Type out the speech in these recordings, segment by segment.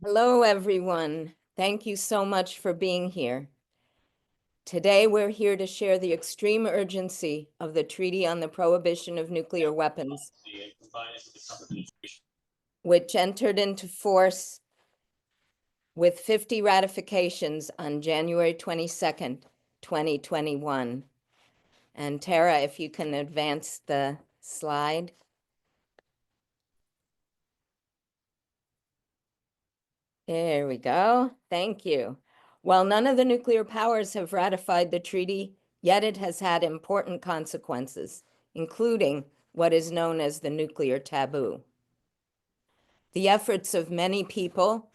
Hello, everyone. Thank you so much for being here. Today, we're here to share the extreme urgency of the Treaty on the Prohibition of Nuclear Weapons, which entered into force with 50 ratifications on January 22nd, 2021. And Tara, if you can advance the slide. There we go. Thank you. While none of the nuclear powers have ratified the treaty, yet it has had important consequences, including what is known as the nuclear taboo. The efforts of many people,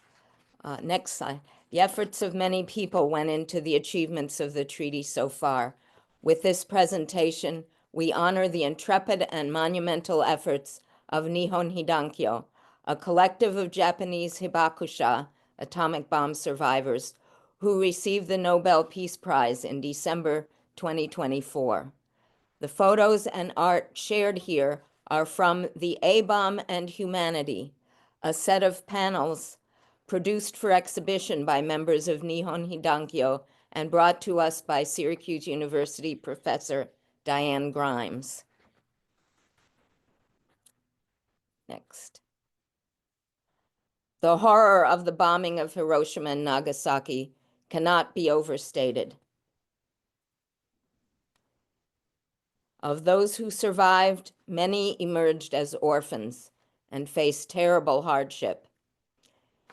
next slide, the efforts of many people went into the achievements of the treaty so far. With this presentation, we honor the intrepid and monumental efforts of Nihon Hidankyo, a collective of Japanese hibakusha, atomic bomb survivors, who received the Nobel Peace Prize in December 2024. The photos and art shared here are from the A-Bomb and Humanity, a set of panels produced for exhibition by members of Nihon Hidankyo and brought to us by Syracuse University professor Diane Grimes. Next. The horror of the bombing of Hiroshima and Nagasaki cannot be overstated. Of those who survived, many emerged as orphans and faced terrible hardship.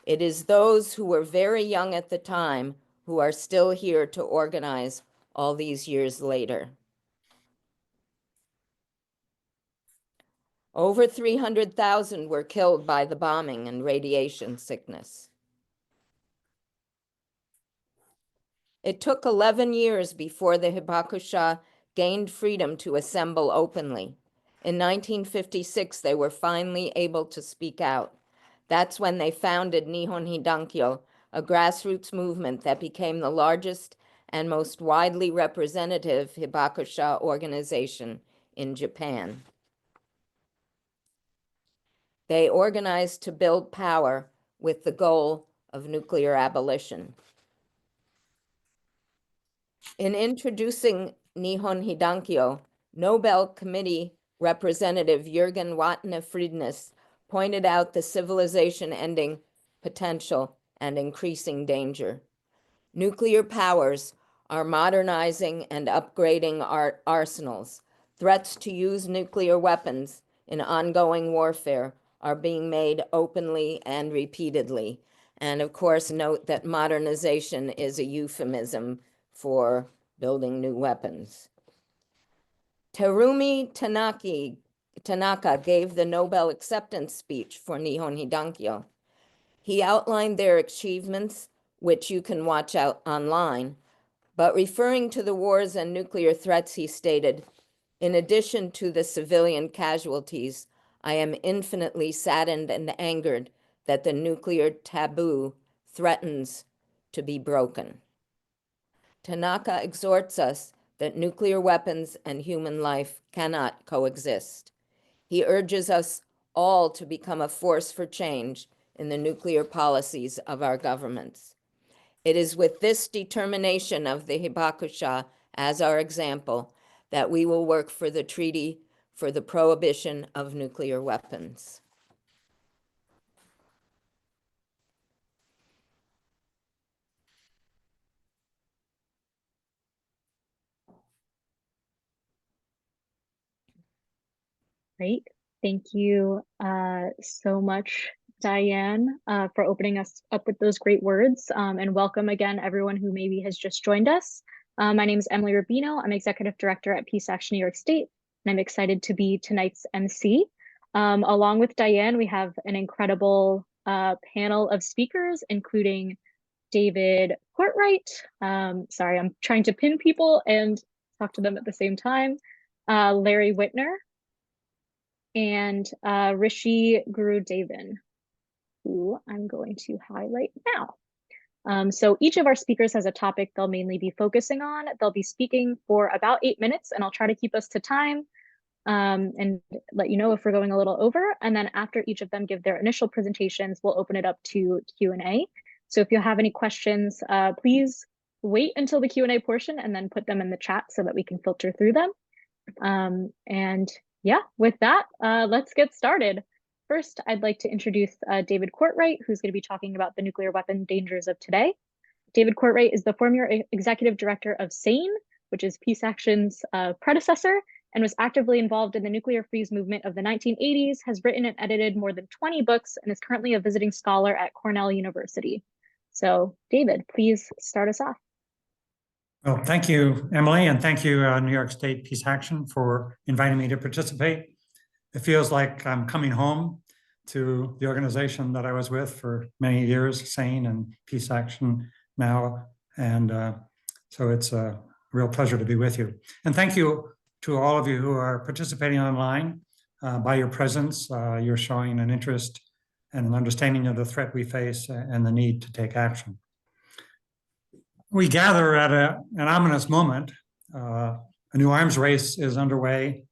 It is those who were very young at the time who are still here to organize all these years later. Over 300,000 were killed by the bombing and radiation sickness. It took 11 years before the hibakusha gained freedom to assemble openly. In 1956, they were finally able to speak out. That's when they founded Nihon Hidankyo, a grassroots movement that became the largest and most widely representative hibakusha organization in Japan. They organized to build power with the goal of nuclear abolition. In introducing Nihon Hidankyo, Nobel Committee Representative Jürgen Watne-Friedness pointed out the civilization-ending potential and increasing danger. Nuclear powers are modernizing and upgrading our arsenals. Threats to use nuclear weapons in ongoing warfare are being made openly and repeatedly. And of course, note that modernization is a euphemism for building new weapons. Terumi Tanaka gave the Nobel acceptance speech for Nihon Hidankyo. He outlined their achievements, which you can watch out online, but referring to the wars and nuclear threats, he stated, "In addition to the civilian casualties, I am infinitely saddened and angered that the nuclear taboo threatens to be broken." Tanaka exhorts us that nuclear weapons and human life cannot coexist. He urges us all to become a force for change in the nuclear policies of our governments. It is with this determination of the hibakusha as our example that we will work for the treaty for the prohibition of nuclear weapons. Great. Thank you so much, Diane, for opening us up with those great words. And welcome again, everyone who maybe has just joined us. My name is Emily Rubino. I'm Executive Director at Peace Action New York State, and I'm excited to be tonight's MC. Along with Diane, we have an incredible panel of speakers, including David Courtwright. Sorry, I'm trying to pin people and talk to them at the same time. Larry Whitner, and Rishi Gurudevan, who I'm going to highlight now. So each of our speakers has a topic they'll mainly be focusing on. They'll be speaking for about 8 minutes, and I'll try to keep us to time. and let you know if we're going a little over. And then after each of them give their initial presentations, we'll open it up to Q&A. So if you have any questions, please wait until the Q&A portion and then put them in the chat so that we can filter through them. And yeah, with that, let's get started. First, I'd like to introduce David Courtwright, who's going to be talking about the nuclear weapon dangers of today. David Courtwright is the former executive director of SANE, which is Peace Action's predecessor, and was actively involved in the nuclear freeze movement of the 1980s, has written and edited more than 20 books, and is currently a visiting scholar at Cornell University. So David, please start us off. Well, thank you, Emily, and thank you, New York State Peace Action, for inviting me to participate. It feels like I'm coming home to the organization that I was with for many years, SANE and Peace Action now. And so it's a real pleasure to be with you. And thank you to all of you who are participating online. By your presence, you're showing an interest and an understanding of the threat we face and the need to take action. We gather at an ominous moment. A new arms race is underway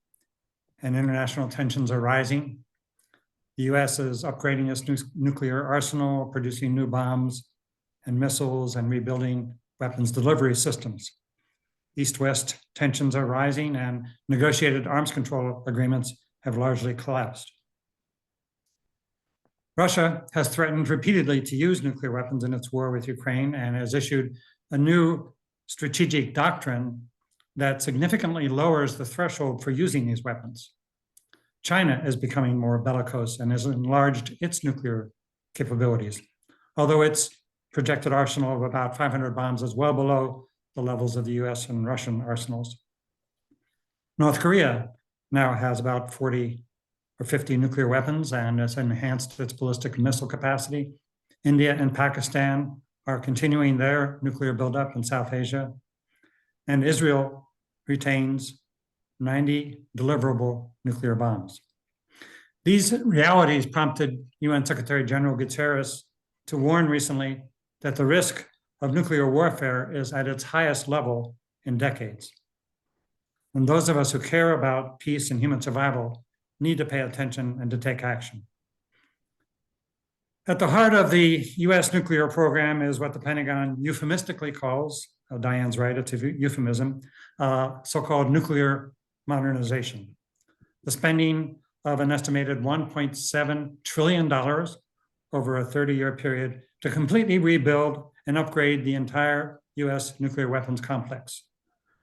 and international tensions are rising. The US is upgrading its nuclear arsenal, producing new bombs and missiles, and rebuilding weapons delivery systems. East-West tensions are rising, and negotiated arms control agreements have largely collapsed. Russia has threatened repeatedly to use nuclear weapons in its war with Ukraine and has issued a new strategic doctrine that significantly lowers the threshold for using these weapons. China is becoming more bellicose and has enlarged its nuclear capabilities, although its projected arsenal of about 500 bombs is well below the levels of the US and Russian arsenals. North Korea now has about 40 or 50 nuclear weapons and has enhanced its ballistic missile capacity. India and Pakistan are continuing their nuclear buildup in South Asia. And Israel retains 90 deliverable nuclear bombs. These realities prompted UN Secretary General Guterres to warn recently that the risk of nuclear warfare is at its highest level in decades. And those of us who care about peace and human survival need to pay attention and to take action. At the heart of the US nuclear program is what the Pentagon euphemistically calls, Diane's right, it's a euphemism, so-called nuclear modernization. The spending of an estimated $1.7 trillion over a 30-year period to completely rebuild and upgrade the entire US nuclear weapons complex.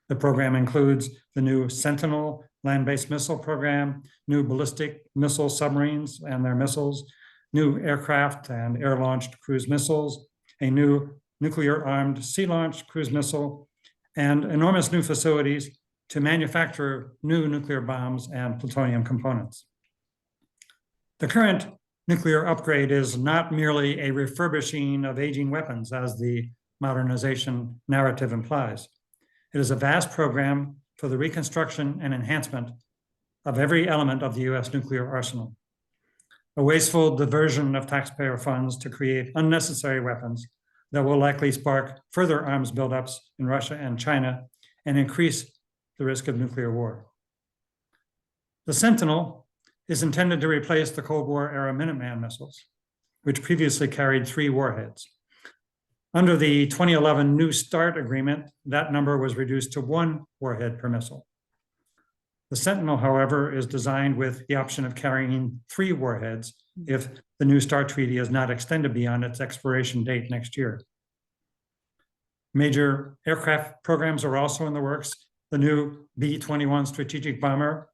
The program includes the new Sentinel land-based missile program, new ballistic missile submarines and their missiles, new aircraft and air-launched cruise missiles, a new nuclear-armed sea-launched cruise missile, and enormous new facilities to manufacture new nuclear bombs and plutonium components. The current nuclear upgrade is not merely a refurbishing of aging weapons, as the modernization narrative implies. It is a vast program for the reconstruction and enhancement of every element of the US nuclear arsenal. A wasteful diversion of taxpayer funds to create unnecessary weapons that will likely spark further arms buildups in Russia and China and increase the risk of nuclear war. The Sentinel is intended to replace the Cold War era Minuteman missiles, which previously carried 3 warheads. Under the 2011 New START agreement, that number was reduced to 1 warhead per missile. The Sentinel, however, is designed with the option of carrying 3 warheads if the New START treaty is not extended beyond its expiration date next year. Major aircraft programs are also in the works. The new B-21 strategic bomber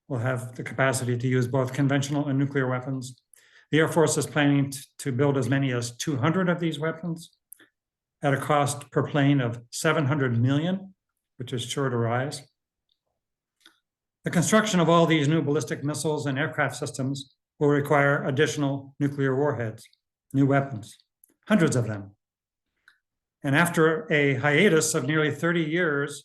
will have the capacity to use both conventional and nuclear weapons. The Air Force is planning to build as many as 200 of these weapons at a cost per plane of $700 million, which is sure to rise. The construction of all these new ballistic missiles and aircraft systems will require additional nuclear warheads, new weapons, hundreds of them. And after a hiatus of nearly 30 years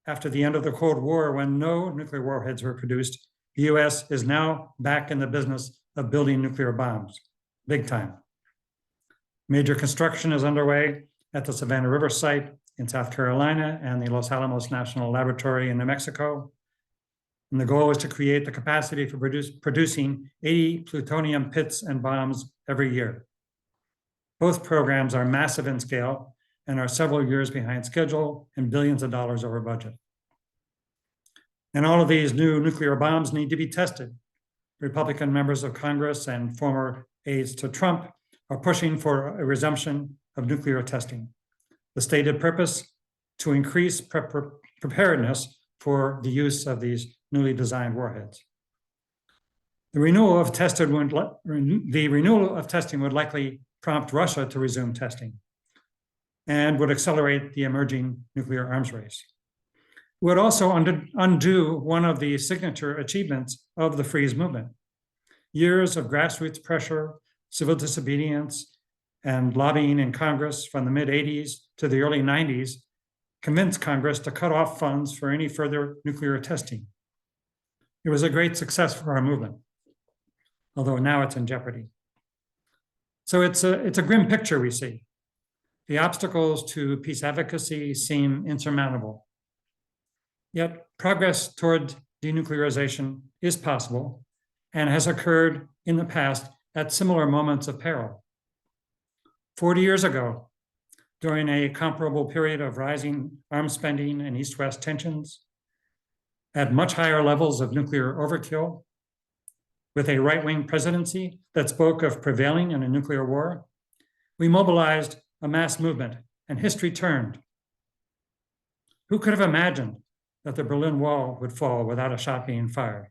after the end of the Cold War, when no nuclear warheads were produced, the US is now back in the business of building nuclear bombs, big time. Major construction is underway at the Savannah River site in South Carolina and the Los Alamos National Laboratory in New Mexico. And the goal is to create the capacity for producing 80 plutonium pits and bombs every year. Both programs are massive in scale and are several years behind schedule and billions of dollars over budget. And all of these new nuclear bombs need to be tested. Republican members of Congress and former aides to Trump are pushing for a resumption of nuclear testing. The stated purpose, to increase preparedness for the use of these newly designed warheads. The renewal of testing would likely prompt Russia to resume testing and would accelerate the emerging nuclear arms race. It would also undo one of the signature achievements of the freeze movement. Years of grassroots pressure, civil disobedience, and lobbying in Congress from the mid-'80s to the early '90s convinced Congress to cut off funds for any further nuclear testing. It was a great success for our movement, although now it's in jeopardy. So it's a grim picture we see. The obstacles to peace advocacy seem insurmountable. Yet progress toward denuclearization is possible and has occurred in the past at similar moments of peril. 40 years ago, during a comparable period of rising arms spending and East-West tensions, at much higher levels of nuclear overkill, with a right-wing presidency that spoke of prevailing in a nuclear war, we mobilized a mass movement and history turned. Who could have imagined that the Berlin Wall would fall without a shot being fired,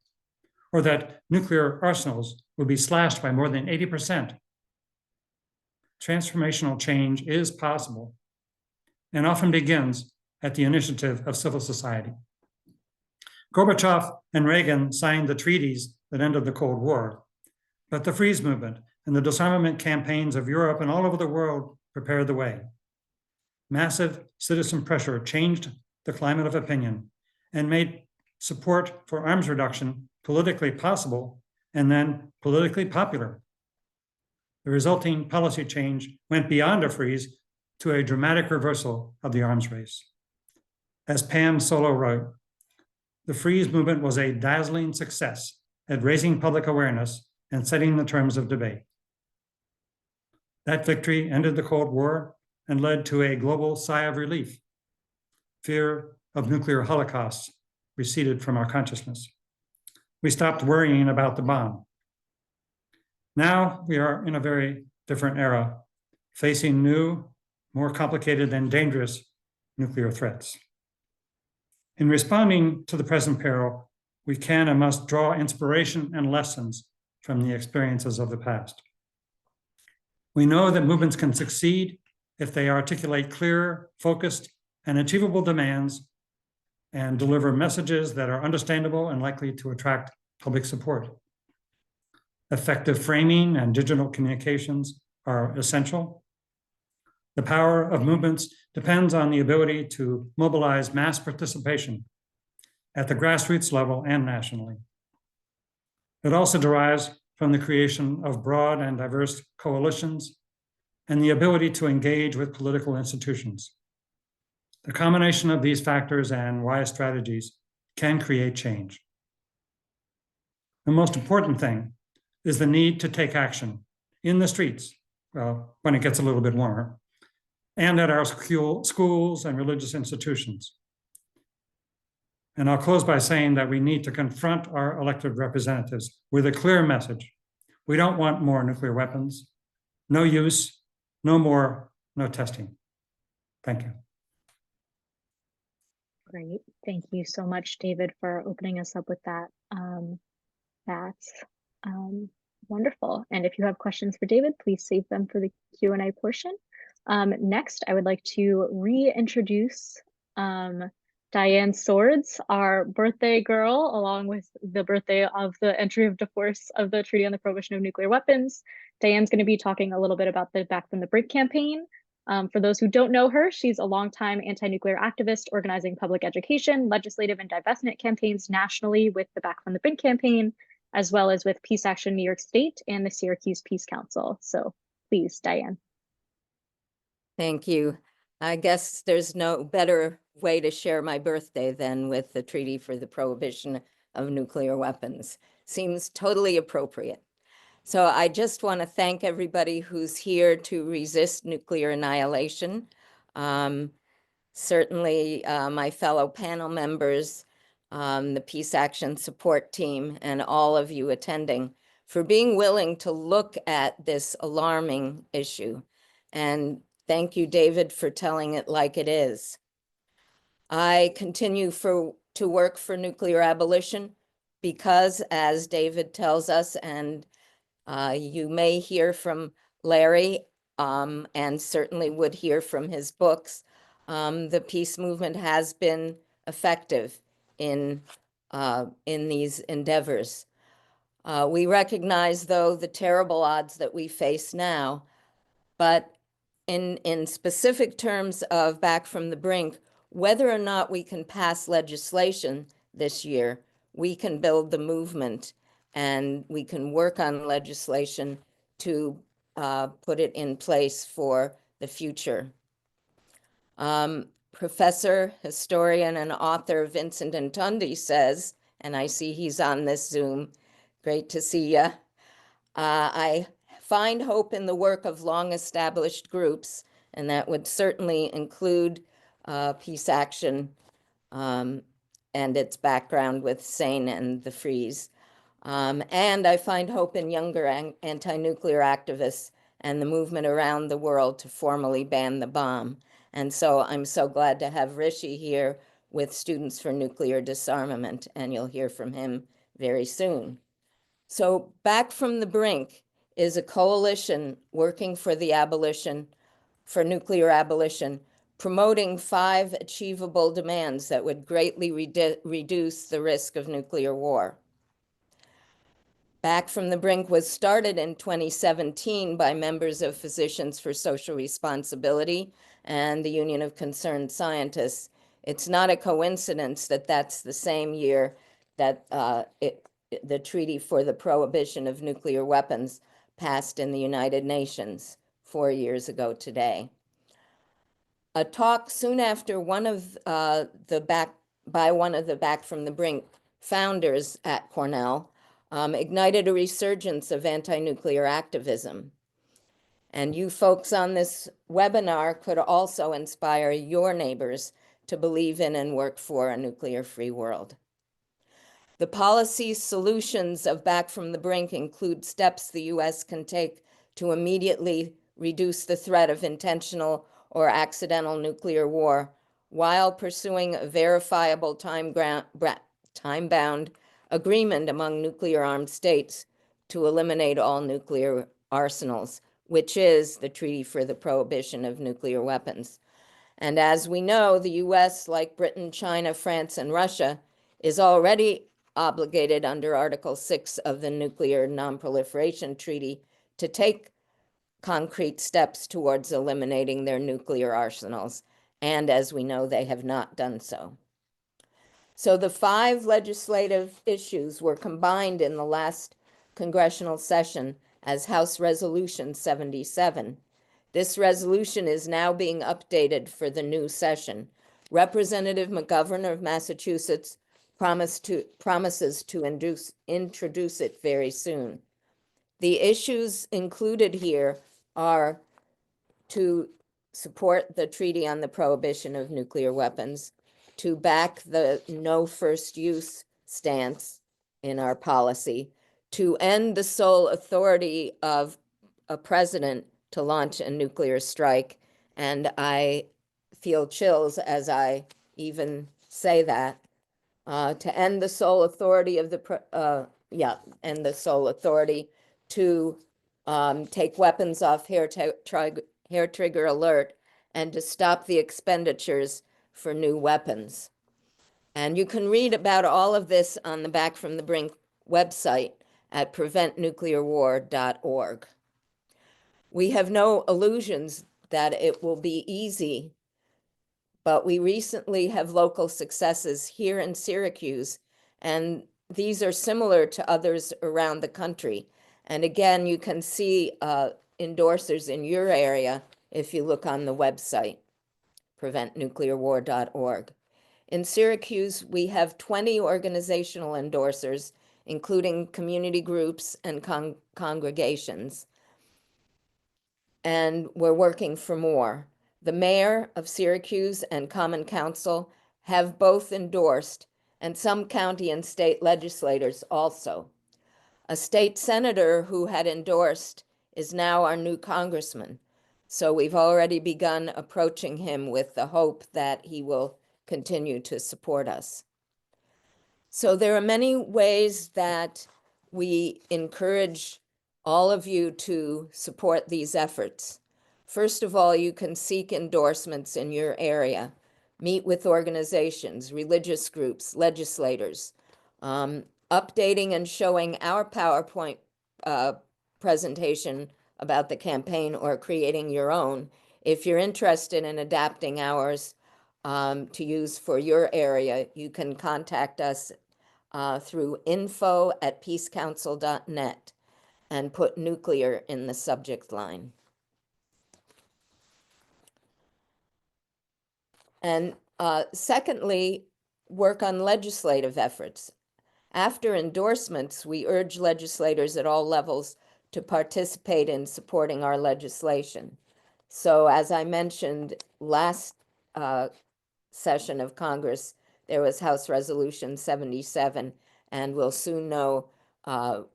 or that nuclear arsenals would be slashed by more than 80%? Transformational change is possible and often begins at the initiative of civil society. Gorbachev and Reagan signed the treaties that ended the Cold War, but the freeze movement and the disarmament campaigns of Europe and all over the world prepared the way. Massive citizen pressure changed the climate of opinion and made support for arms reduction politically possible and then politically popular. The resulting policy change went beyond a freeze to a dramatic reversal of the arms race. As Pam Solo wrote, the freeze movement was a dazzling success at raising public awareness and setting the terms of debate. That victory ended the Cold War and led to a global sigh of relief. Fear of nuclear holocausts receded from our consciousness. We stopped worrying about the bomb. Now we are in a very different era, facing new, more complicated and dangerous nuclear threats. In responding to the present peril, we can and must draw inspiration and lessons from the experiences of the past. We know that movements can succeed if they articulate clear, focused, and achievable demands and deliver messages that are understandable and likely to attract public support. Effective framing and digital communications are essential. The power of movements depends on the ability to mobilize mass participation at the grassroots level and nationally. It also derives from the creation of broad and diverse coalitions and the ability to engage with political institutions. The combination of these factors and wise strategies can create change. The most important thing is the need to take action in the streets, well, when it gets a little bit warmer, and at our schools and religious institutions. And I'll close by saying that we need to confront our elected representatives with a clear message. We don't want more nuclear weapons, no use, no more, no testing. Thank you. Great. Thank you so much, David, for opening us up with that. That's wonderful. And if you have questions for David, please save them for the Q&A portion. Next, I would like to reintroduce Diane Swords, our birthday girl, along with the birthday of the entry of force of the Treaty on the Prohibition of Nuclear Weapons. Diane's going to be talking a little bit about the Back from the Brink campaign. For those who don't know her, she's a longtime anti-nuclear activist organizing public education, legislative, and divestment campaigns nationally with the Back from the Brink campaign, as well as with Peace Action New York State and the Syracuse Peace Council. So please, Diane. Thank you. I guess there's no better way to share my birthday than with the Treaty for the Prohibition of nuclear weapons. Seems totally appropriate. So I just want to thank everybody who's here to resist nuclear annihilation. Certainly my fellow panel members, the Peace Action Support Team, and all of you attending for being willing to look at this alarming issue. And thank you, David, for telling it like it is. I continue to work for nuclear abolition because, as David tells us, and you may hear from Larry, and certainly would hear from his books, the peace movement has been effective in these endeavors. We recognize, though, the terrible odds that we face now, but in specific terms of Back from the Brink, whether or not we can pass legislation this year, we can build the movement and we can work on legislation to put it in place for the future. Professor, historian, and author Vincent Ntundi says, and I see he's on this Zoom, great to see you. I find hope in the work of long-established groups, and that would certainly include Peace Action and its background with SANE and the Freeze. And I find hope in younger anti-nuclear activists and the movement around the world to formally ban the bomb. And so I'm so glad to have Rishi here with Students for Nuclear Disarmament, and you'll hear from him very soon. So Back from the Brink is a coalition working for the abolition, for nuclear abolition, promoting 5 achievable demands that would greatly reduce the risk of nuclear war. Back from the Brink was started in 2017 by members of Physicians for Social Responsibility and the Union of Concerned Scientists. It's not a coincidence that that's the same year that the Treaty for the Prohibition of Nuclear Weapons passed in the United Nations 4 years ago today. A talk soon after one of the Back from the Brink founders at Cornell ignited a resurgence of anti-nuclear activism. And you folks on this webinar could also inspire your neighbors to believe in and work for a nuclear-free world. The policy solutions of Back from the Brink include steps the U.S. can take to immediately reduce the threat of intentional or accidental nuclear war while pursuing a verifiable time-bound agreement among nuclear-armed states to eliminate all nuclear arsenals, which is the Treaty for the Prohibition of Nuclear Weapons. And as we know, the U.S., like Britain, China, France, and Russia, is already obligated under Article 6 of the Nuclear Non-Proliferation Treaty to take concrete steps towards eliminating their nuclear arsenals. And as we know, they have not done so. So the 5 legislative issues were combined in the last congressional session as House Resolution 77. This resolution is now being updated for the new session. Representative McGovern of Massachusetts promises to introduce it very soon. The issues included here are to support the Treaty on the Prohibition of Nuclear Weapons, to back the no first use stance in our policy, to end the sole authority of a president to launch a nuclear strike. And I feel chills as I even say that, to end the sole authority of end the sole authority to take weapons off hair trigger alert and to stop the expenditures for new weapons. And you can read about all of this on the Back from the Brink website at preventnuclearwar.org. We have no illusions that it will be easy, but we recently have local successes here in Syracuse, and these are similar to others around the country. And again, you can see endorsers in your area if you look on the website, preventnuclearwar.org. In Syracuse, we have 20 organizational endorsers, including community groups and congregations. And we're working for more. The mayor of Syracuse and Common Council have both endorsed, and some county and state legislators also. A state senator who had endorsed is now our new congressman. So we've already begun approaching him with the hope that he will continue to support us. So there are many ways that we encourage all of you to support these efforts. First of all, you can seek endorsements in your area, meet with organizations, religious groups, legislators, updating and showing our PowerPoint presentation about the campaign or creating your own. If you're interested in adapting ours to use for your area, you can contact us through info@peacecouncil.net and put nuclear in the subject line. And secondly, work on legislative efforts. After endorsements, we urge legislators at all levels to participate in supporting our legislation. So as I mentioned last session of Congress, there was House Resolution 77, and we'll soon know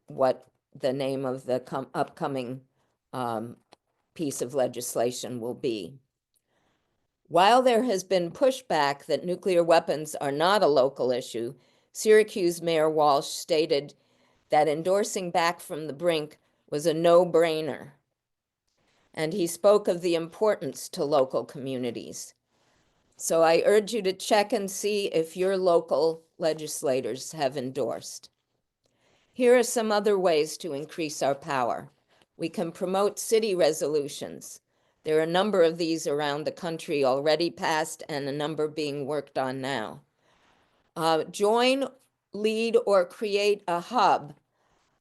what the name of the upcoming piece of legislation will be. While there has been pushback that nuclear weapons are not a local issue, Syracuse Mayor Walsh stated that endorsing back from the brink was a no-brainer. And he spoke of the importance to local communities. So I urge you to check and see if your local legislators have endorsed. Here are some other ways to increase our power. We can promote city resolutions. There are a number of these around the country already passed and a number being worked on now. Join, lead, or create a hub.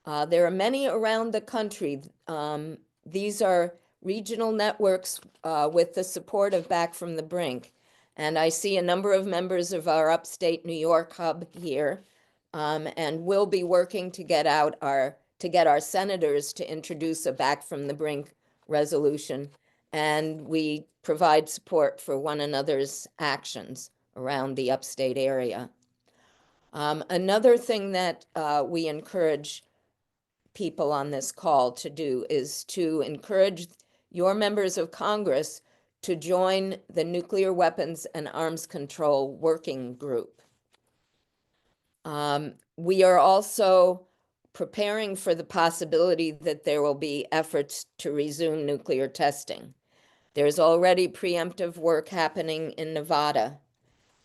There are many around the country. These are regional networks with the support of Back from the Brink. And I see a number of members of our upstate New York hub here. And we'll be working to get our senators to introduce a Back from the Brink resolution. And we provide support for one another's actions around the upstate area. Another thing that we encourage people on this call to do is to encourage your members of Congress to join the Nuclear Weapons and Arms Control Working Group. We are also preparing for the possibility that there will be efforts to resume nuclear testing. There's already preemptive work happening in Nevada.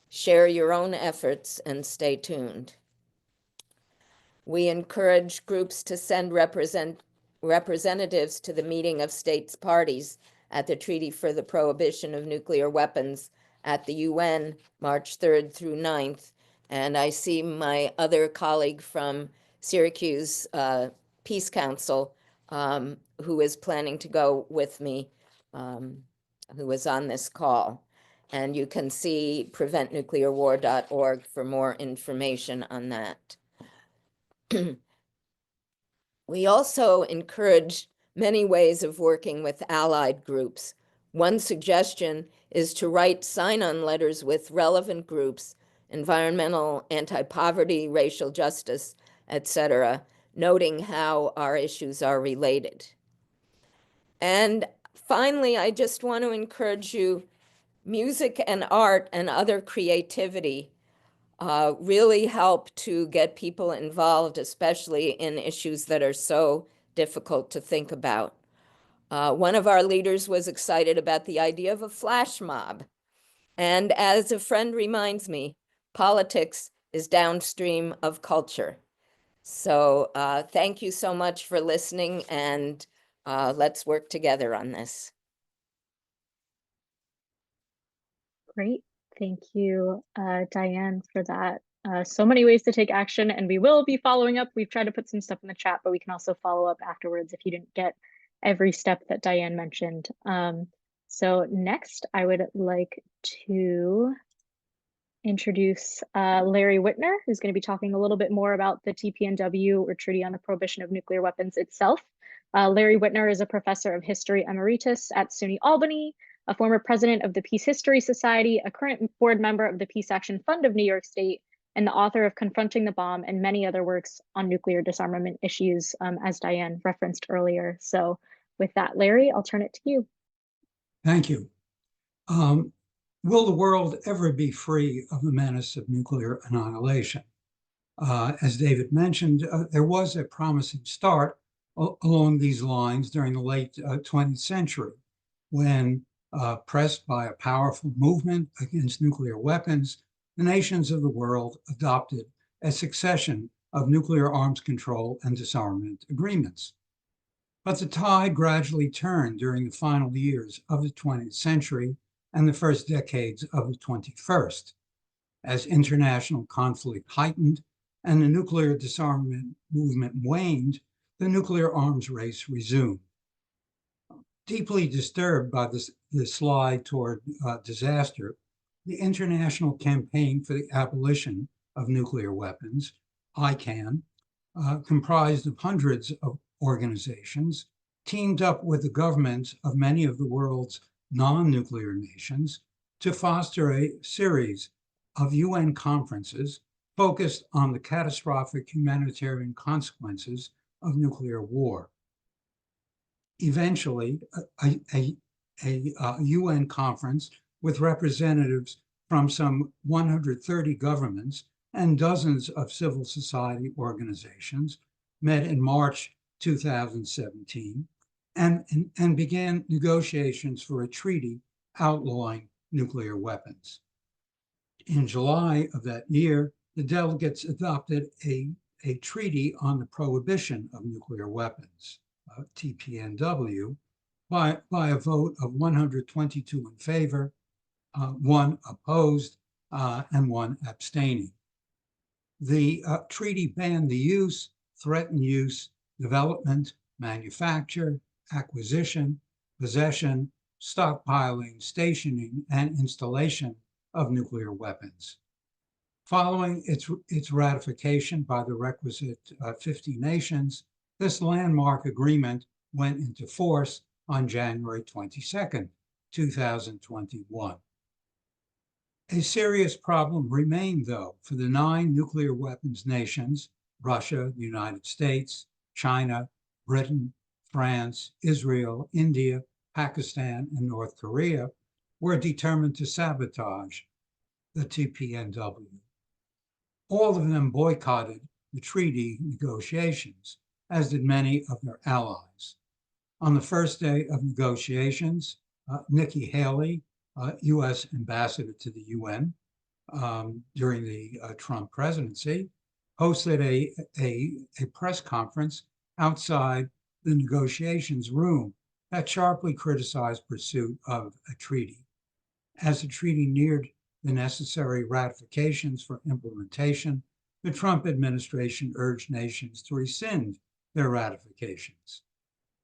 Share your own efforts and stay tuned. We encourage groups to send representatives to the meeting of states parties at the Treaty for the Prohibition of Nuclear Weapons at the UN, March 3rd through 9th. And I see my other colleague from Syracuse Peace Council, who is planning to go with me, who is on this call. And you can see preventnuclearwar.org for more information on that. We also encourage many ways of working with allied groups. One suggestion is to write sign-on letters with relevant groups, environmental, anti-poverty, racial justice, etc., noting how our issues are related. And finally, I just want to encourage you, music and art and other creativity really help to get people involved, especially in issues that are so difficult to think about. One of our leaders was excited about the idea of a flash mob. And as a friend reminds me, politics is downstream of culture. So thank you so much for listening, and let's work together on this. Great. Thank you, Diane, for that. So many ways to take action, and we will be following up. We've tried to put some stuff in the chat, but we can also follow up afterwards if you didn't get every step that Diane mentioned. So next, I would like to introduce Larry Whitner, who's going to be talking a little bit more about the TPNW, or Treaty on the Prohibition of Nuclear Weapons itself. Larry Whitner is a professor of history emeritus at SUNY Albany, a former president of the Peace History Society, a current board member of the Peace Action Fund of New York State, and the author of Confronting the Bomb and many other works on nuclear disarmament issues, as Diane referenced earlier. So with that, Larry, I'll turn it to you. Thank you. Will the world ever be free of the menace of nuclear annihilation? As David mentioned, there was a promising start along these lines during the late 20th century, when pressed by a powerful movement against nuclear weapons, the nations of the world adopted a succession of nuclear arms control and disarmament agreements. But the tide gradually turned during the final years of the 20th century and the first decades of the 21st. As international conflict heightened and the nuclear disarmament movement waned, the nuclear arms race resumed. Deeply disturbed by the slide toward disaster, the International Campaign for the Abolition of Nuclear Weapons, ICAN, comprised of hundreds of organizations, teamed up with the governments of many of the world's non-nuclear nations to foster a series of UN conferences focused on the catastrophic humanitarian consequences of nuclear war. Eventually, a UN conference with representatives from some 130 governments and dozens of civil society organizations met in March 2017 and began negotiations for a treaty outlawing nuclear weapons. In July of that year, the delegates adopted a treaty on the prohibition of nuclear weapons, TPNW, by a vote of 122 in favor, 1 opposed, and 1 abstaining. The treaty banned the use, threatened use, development, manufacture, acquisition, possession, stockpiling, stationing, and installation of nuclear weapons. Following its ratification by the requisite 50 nations, this landmark agreement went into force on January 22nd, 2021. A serious problem remained, though, for the 9 nuclear weapons nations, Russia, the United States, China, Britain, France, Israel, India, Pakistan, and North Korea, were determined to sabotage the TPNW. All of them boycotted the treaty negotiations, as did many of their allies. On the first day of negotiations, Nikki Haley, U.S. ambassador to the UN during the Trump presidency, hosted a press conference outside the negotiations room that sharply criticized pursuit of a treaty. As the treaty neared the necessary ratifications for implementation, the Trump administration urged nations to rescind their ratifications.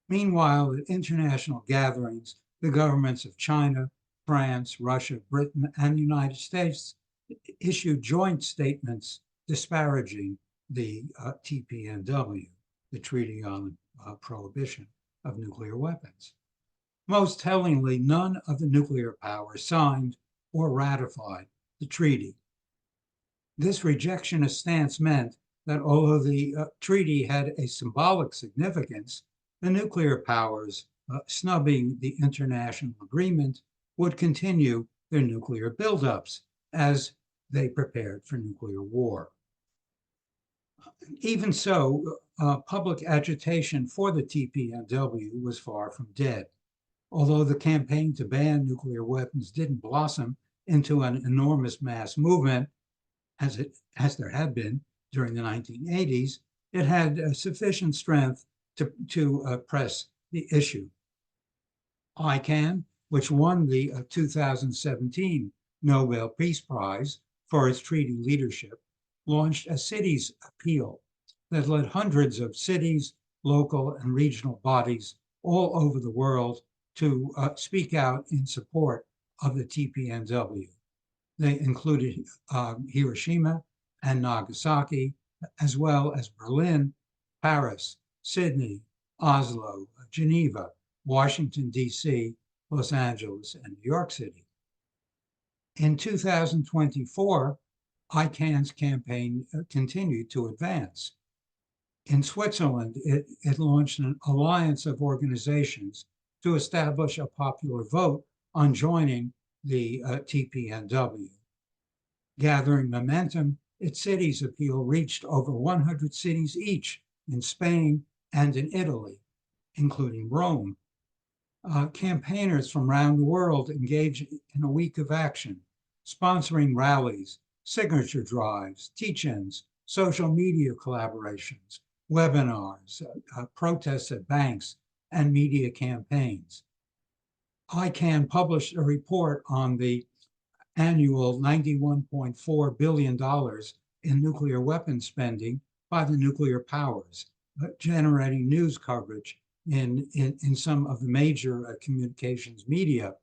Meanwhile, at international gatherings, the governments of China, France, Russia, Britain, and the United States issued joint statements disparaging the TPNW, the Treaty on the Prohibition of Nuclear Weapons. Most tellingly, none of the nuclear powers signed or ratified the treaty. This rejectionist stance meant that although the treaty had a symbolic significance, the nuclear powers snubbing the international agreement would continue their nuclear buildups as they prepared for nuclear war. Even so, public agitation for the TPNW was far from dead. Although the campaign to ban nuclear weapons didn't blossom into an enormous mass movement, as there had been during the 1980s, it had sufficient strength to press the issue. ICAN, which won the 2017 Nobel Peace Prize for its treaty leadership, launched a cities appeal that led hundreds of cities, local and regional bodies all over the world to speak out in support of the TPNW. They included Hiroshima and Nagasaki, as well as Berlin, Paris, Sydney, Oslo, Geneva, Washington, D.C., Los Angeles, and New York City. In 2024, ICANN's campaign continued to advance. In Switzerland, it launched an alliance of organizations to establish a popular vote on joining the TPNW. Gathering momentum, its cities appeal reached over 100 cities each in Spain and in Italy, including Rome. Campaigners from around the world engaged in a week of action, sponsoring rallies, signature drives, teach-ins, social media collaborations, webinars, protests at banks, and media campaigns. ICANN published a report on the annual $91.4 billion in nuclear weapons spending by the nuclear powers, generating news coverage in some of the major communications media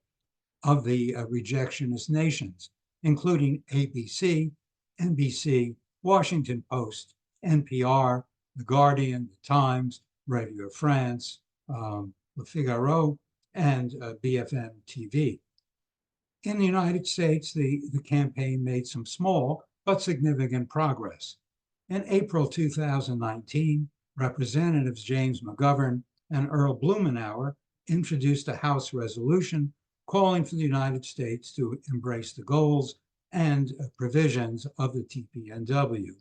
of the rejectionist nations, including ABC, NBC, Washington Post, NPR, The Guardian, The Times, Radio France, Le Figaro, and BFM TV. In the United States, the campaign made some small but significant progress. In April 2019, Representatives James McGovern and Earl Blumenauer introduced a House resolution calling for the United States to embrace the goals and provisions of the TPNW.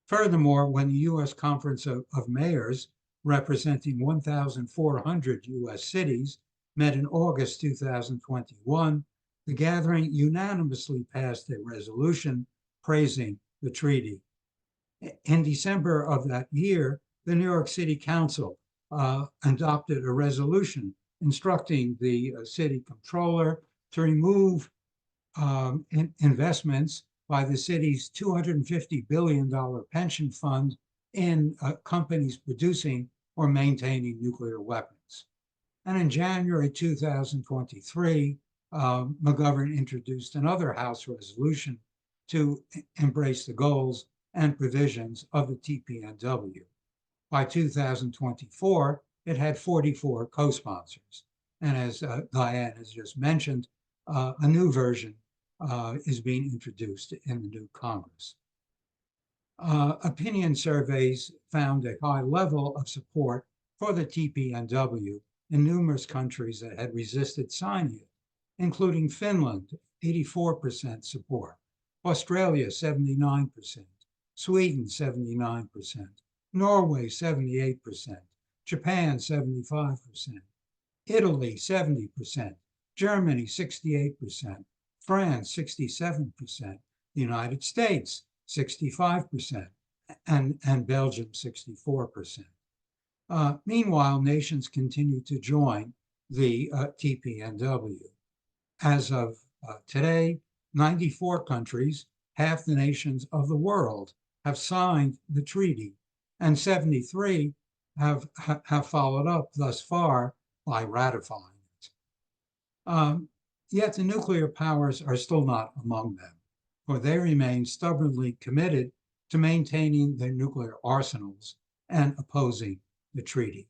Furthermore, when the U.S. Conference of Mayors, representing 1,400 U.S. cities, met in August 2021, the gathering unanimously passed a resolution praising the treaty. In December of that year, the New York City Council adopted a resolution instructing the city comptroller to remove investments by the city's $250 billion pension fund in companies producing or maintaining nuclear weapons. And in January 2023, McGovern introduced another House resolution to embrace the goals and provisions of the TPNW. By 2024, it had 44 co-sponsors. And as Diane has just mentioned, a new version is being introduced in the new Congress. Opinion surveys found a high level of support for the TPNW in numerous countries that had resisted signing it, including Finland, 84% support, Australia, 79%, Sweden, 79%, Norway, 78%, Japan, 75%, Italy, 70%, Germany, 68%, France, 67%, the United States, 65%, and Belgium, 64%. Meanwhile, nations continue to join the TPNW. As of today, 94 countries, half the nations of the world, have signed the treaty, and 73 have followed up thus far by ratifying it. Yet the nuclear powers are still not among them, for they remain stubbornly committed to maintaining their nuclear arsenals and opposing the treaty.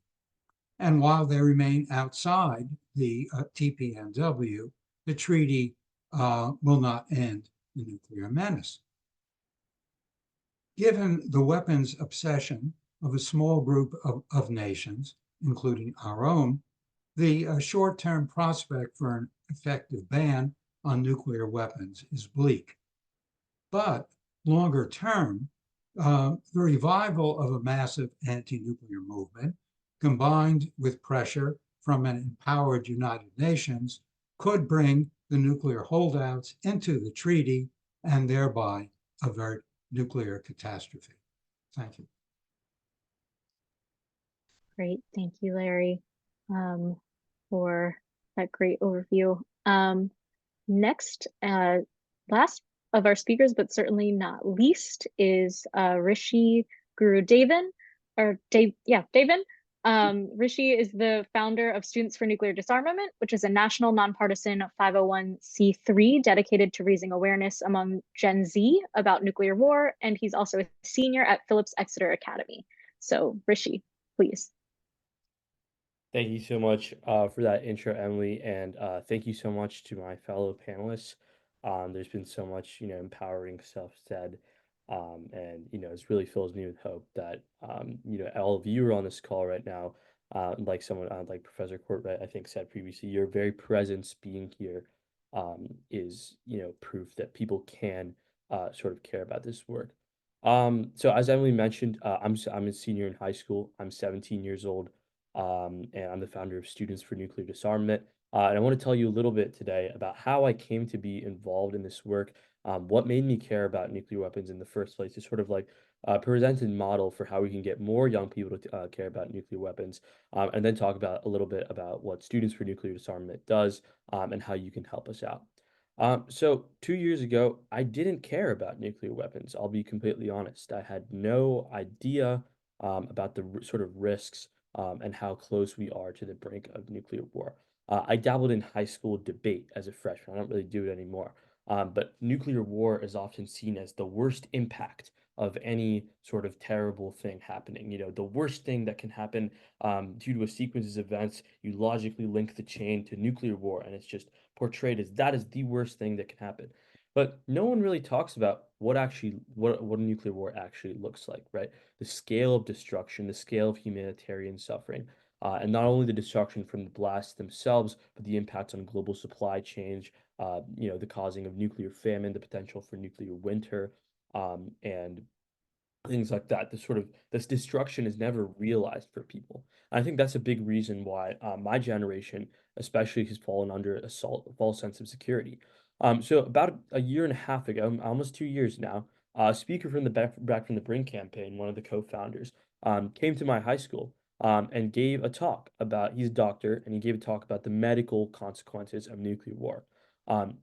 And while they remain outside the TPNW, the treaty will not end the nuclear menace. Given the weapons obsession of a small group of nations, including our own, the short-term prospect for an effective ban on nuclear weapons is bleak. But longer term, the revival of a massive anti-nuclear movement, combined with pressure from an empowered United Nations, could bring the nuclear holdouts into the treaty and thereby avert nuclear catastrophe. Thank you. Great, thank you, Larry, for that great overview. Next, last of our speakers, but certainly not least, is Rishi Gurudevan, or Daven, Rishi is the founder of Students for Nuclear Disarmament, which is a national nonpartisan 501c3 dedicated to raising awareness among Gen Z about nuclear war. And he's also a senior at Phillips Exeter Academy. So Rishi, please. Thank you so much for that intro, Emily, and thank you so much to my fellow panelists. There's been so much, empowering stuff said, and it really fills me with hope that all of you are on this call right now. Like someone like Professor Corbett, I think, said previously, your very presence being here is proof that people can sort of care about this work. So as Emily mentioned, I'm a senior in high school. I'm 17 years old. And I'm the founder of Students for Nuclear Disarmament. And I want to tell you a little bit today about how I came to be involved in this work, what made me care about nuclear weapons in the first place, to sort of like present a model for how we can get more young people to care about nuclear weapons, and then talk about a little bit about what Students for Nuclear Disarmament does, and how you can help us out. So 2 years ago, I didn't care about nuclear weapons. I'll be completely honest. I had no idea about the sort of risks and how close we are to the brink of nuclear war. I dabbled in high school debate as a freshman. I don't really do it anymore. But nuclear war is often seen as the worst impact of any sort of terrible thing happening. The worst thing that can happen due to a sequence of events, you logically link the chain to nuclear war, and it's just portrayed as that is the worst thing that can happen. But no one really talks about what a nuclear war actually looks like, right? The scale of destruction, the scale of humanitarian suffering, and not only the destruction from the blasts themselves, but the impacts on global supply chains, the causing of nuclear famine, the potential for nuclear winter, and things like that. This destruction is never realized for people. And I think that's a big reason why my generation, especially, has fallen under a false sense of security. So about a year and a half ago, almost 2 years now, a speaker from the back from the Brink Campaign, one of the co-founders, came to my high school and gave a talk about. He's a doctor, and he gave a talk about the medical consequences of nuclear war. Um,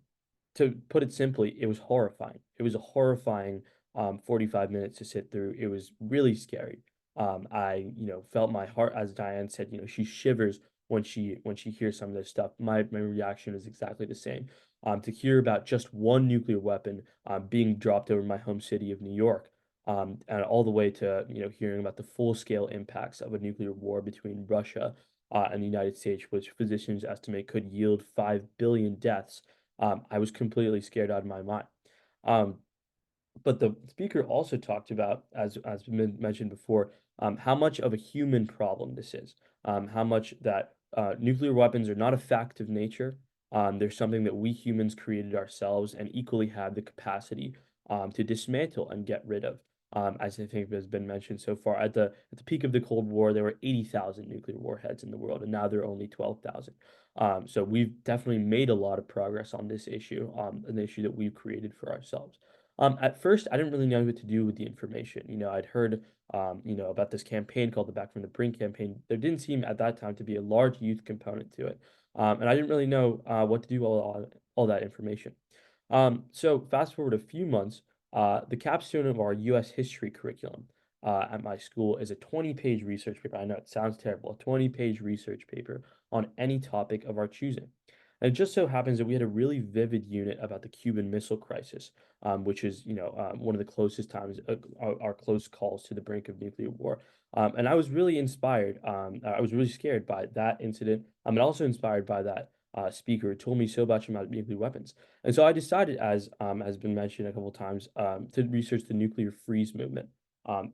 to put it simply, it was horrifying. It was a horrifying 45 minutes to sit through. It was really scary. I, felt my heart, as Diane said, she shivers when she hears some of this stuff. My reaction is exactly the same. To hear about just one nuclear weapon being dropped over my home city of New York, and all the way to hearing about the full scale impacts of a nuclear war between Russia and the United States, which physicians estimate could yield 5 billion deaths. I was completely scared out of my mind. Um, but the speaker also talked about, as been mentioned before, how much of a human problem this is, how much that nuclear weapons are not a fact of nature. They're something that we humans created ourselves and equally have the capacity to dismantle and get rid of. As I think has been mentioned so far, at the peak of the Cold War, there were 80,000 nuclear warheads in the world, and now there are only 12,000. So we've definitely made a lot of progress on this issue, an issue that we've created for ourselves. At first, I didn't really know what to do with the information. I'd heard, about this campaign called the Back from the Brink campaign. There didn't seem at that time to be a large youth component to it. And I didn't really know what to do with all that information. So fast forward a few months, the capstone of our U.S. history curriculum at my school is a 20-page research paper. I know it sounds terrible, a 20-page research paper on any topic of our choosing. And it just so happens that we had a really vivid unit about the Cuban Missile Crisis, which is, one of the closest times, our close calls to the brink of nuclear war. And I was really inspired. I was really scared by that incident. And also inspired by that speaker who told me so much about nuclear weapons. And so I decided, as has been mentioned a couple of times, to research the nuclear freeze movement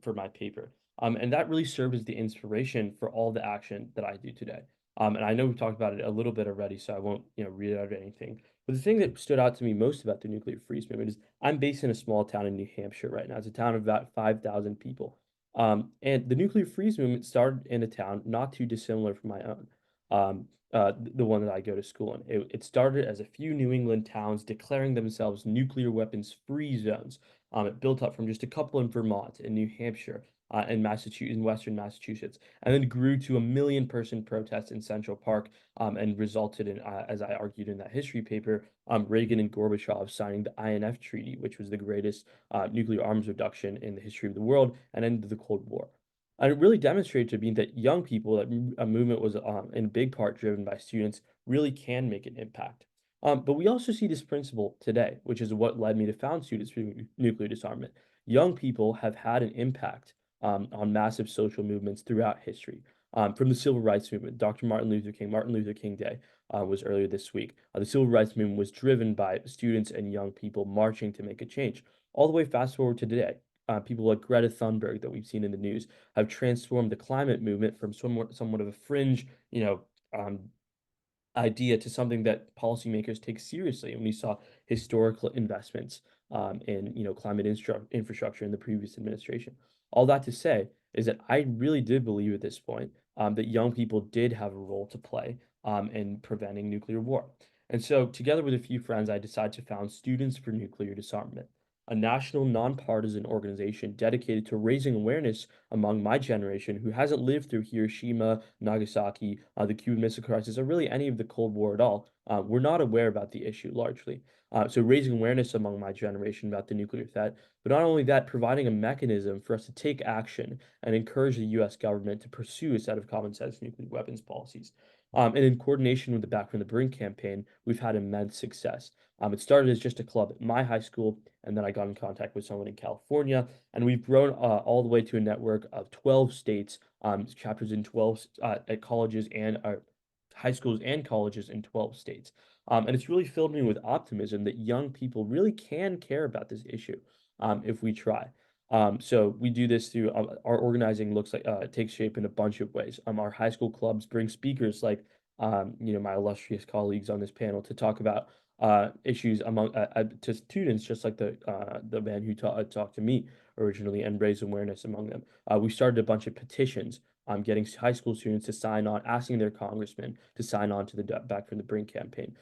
for my paper. And that really served as the inspiration for all the action that I do today. And I know we've talked about it a little bit already, so I won't, read out anything. But the thing that stood out to me most about the nuclear freeze movement is I'm based in a small town in New Hampshire right now. It's a town of about 5,000 people. And the nuclear freeze movement started in a town not too dissimilar from my own, the one that I go to school in. It started as a few New England towns declaring themselves nuclear weapons free zones. It built up from just a couple in Vermont and New Hampshire in Massachusetts, in Western Massachusetts, and then grew to a 1 million-person protest in Central Park, and resulted in, as I argued in that history paper, Reagan and Gorbachev signing the INF Treaty, which was the greatest nuclear arms reduction in the history of the world, and ended the Cold War. And it really demonstrated to me that young people, that a movement was in big part driven by students, really can make an impact. But we also see this principle today, which is what led me to found Students for Nuclear Disarmament. Young people have had an impact on massive social movements throughout history. From the Civil Rights Movement, Martin Luther King Day was earlier this week. The Civil Rights Movement was driven by students and young people marching to make a change. All the way fast forward to today, people like Greta Thunberg that we've seen in the news have transformed the climate movement from somewhat of a fringe, um, idea to something that policymakers take seriously. And we saw historical investments in climate infrastructure in the previous administration. All that to say is that I really did believe at this point that young people did have a role to play in preventing nuclear war. And so, together with a few friends, I decided to found Students for Nuclear Disarmament, a national nonpartisan organization dedicated to raising awareness among my generation who hasn't lived through Hiroshima, Nagasaki, the Cuban Missile Crisis, or really any of the Cold War at all. We're not aware about the issue largely. So raising awareness among my generation about the nuclear threat, but not only that, providing a mechanism for us to take action and encourage the US government to pursue a set of common sense nuclear weapons policies. And in coordination with the Back from the Brink campaign, we've had immense success. It started as just a club at my high school, and then I got in contact with someone in California, and we've grown all the way to a network of 12 states, chapters in 12 at colleges and high schools and colleges in 12 states. And it's really filled me with optimism that young people really can care about this issue if we try. So we do this through our organizing looks like takes shape in a bunch of ways. Our high school clubs bring speakers like my illustrious colleagues on this panel to talk about issues among to students, just like the man who talked to me originally, and raise awareness among them. We started a bunch of petitions, getting high school students to sign on, asking their congressmen to sign on to the Back from the Brink campaign.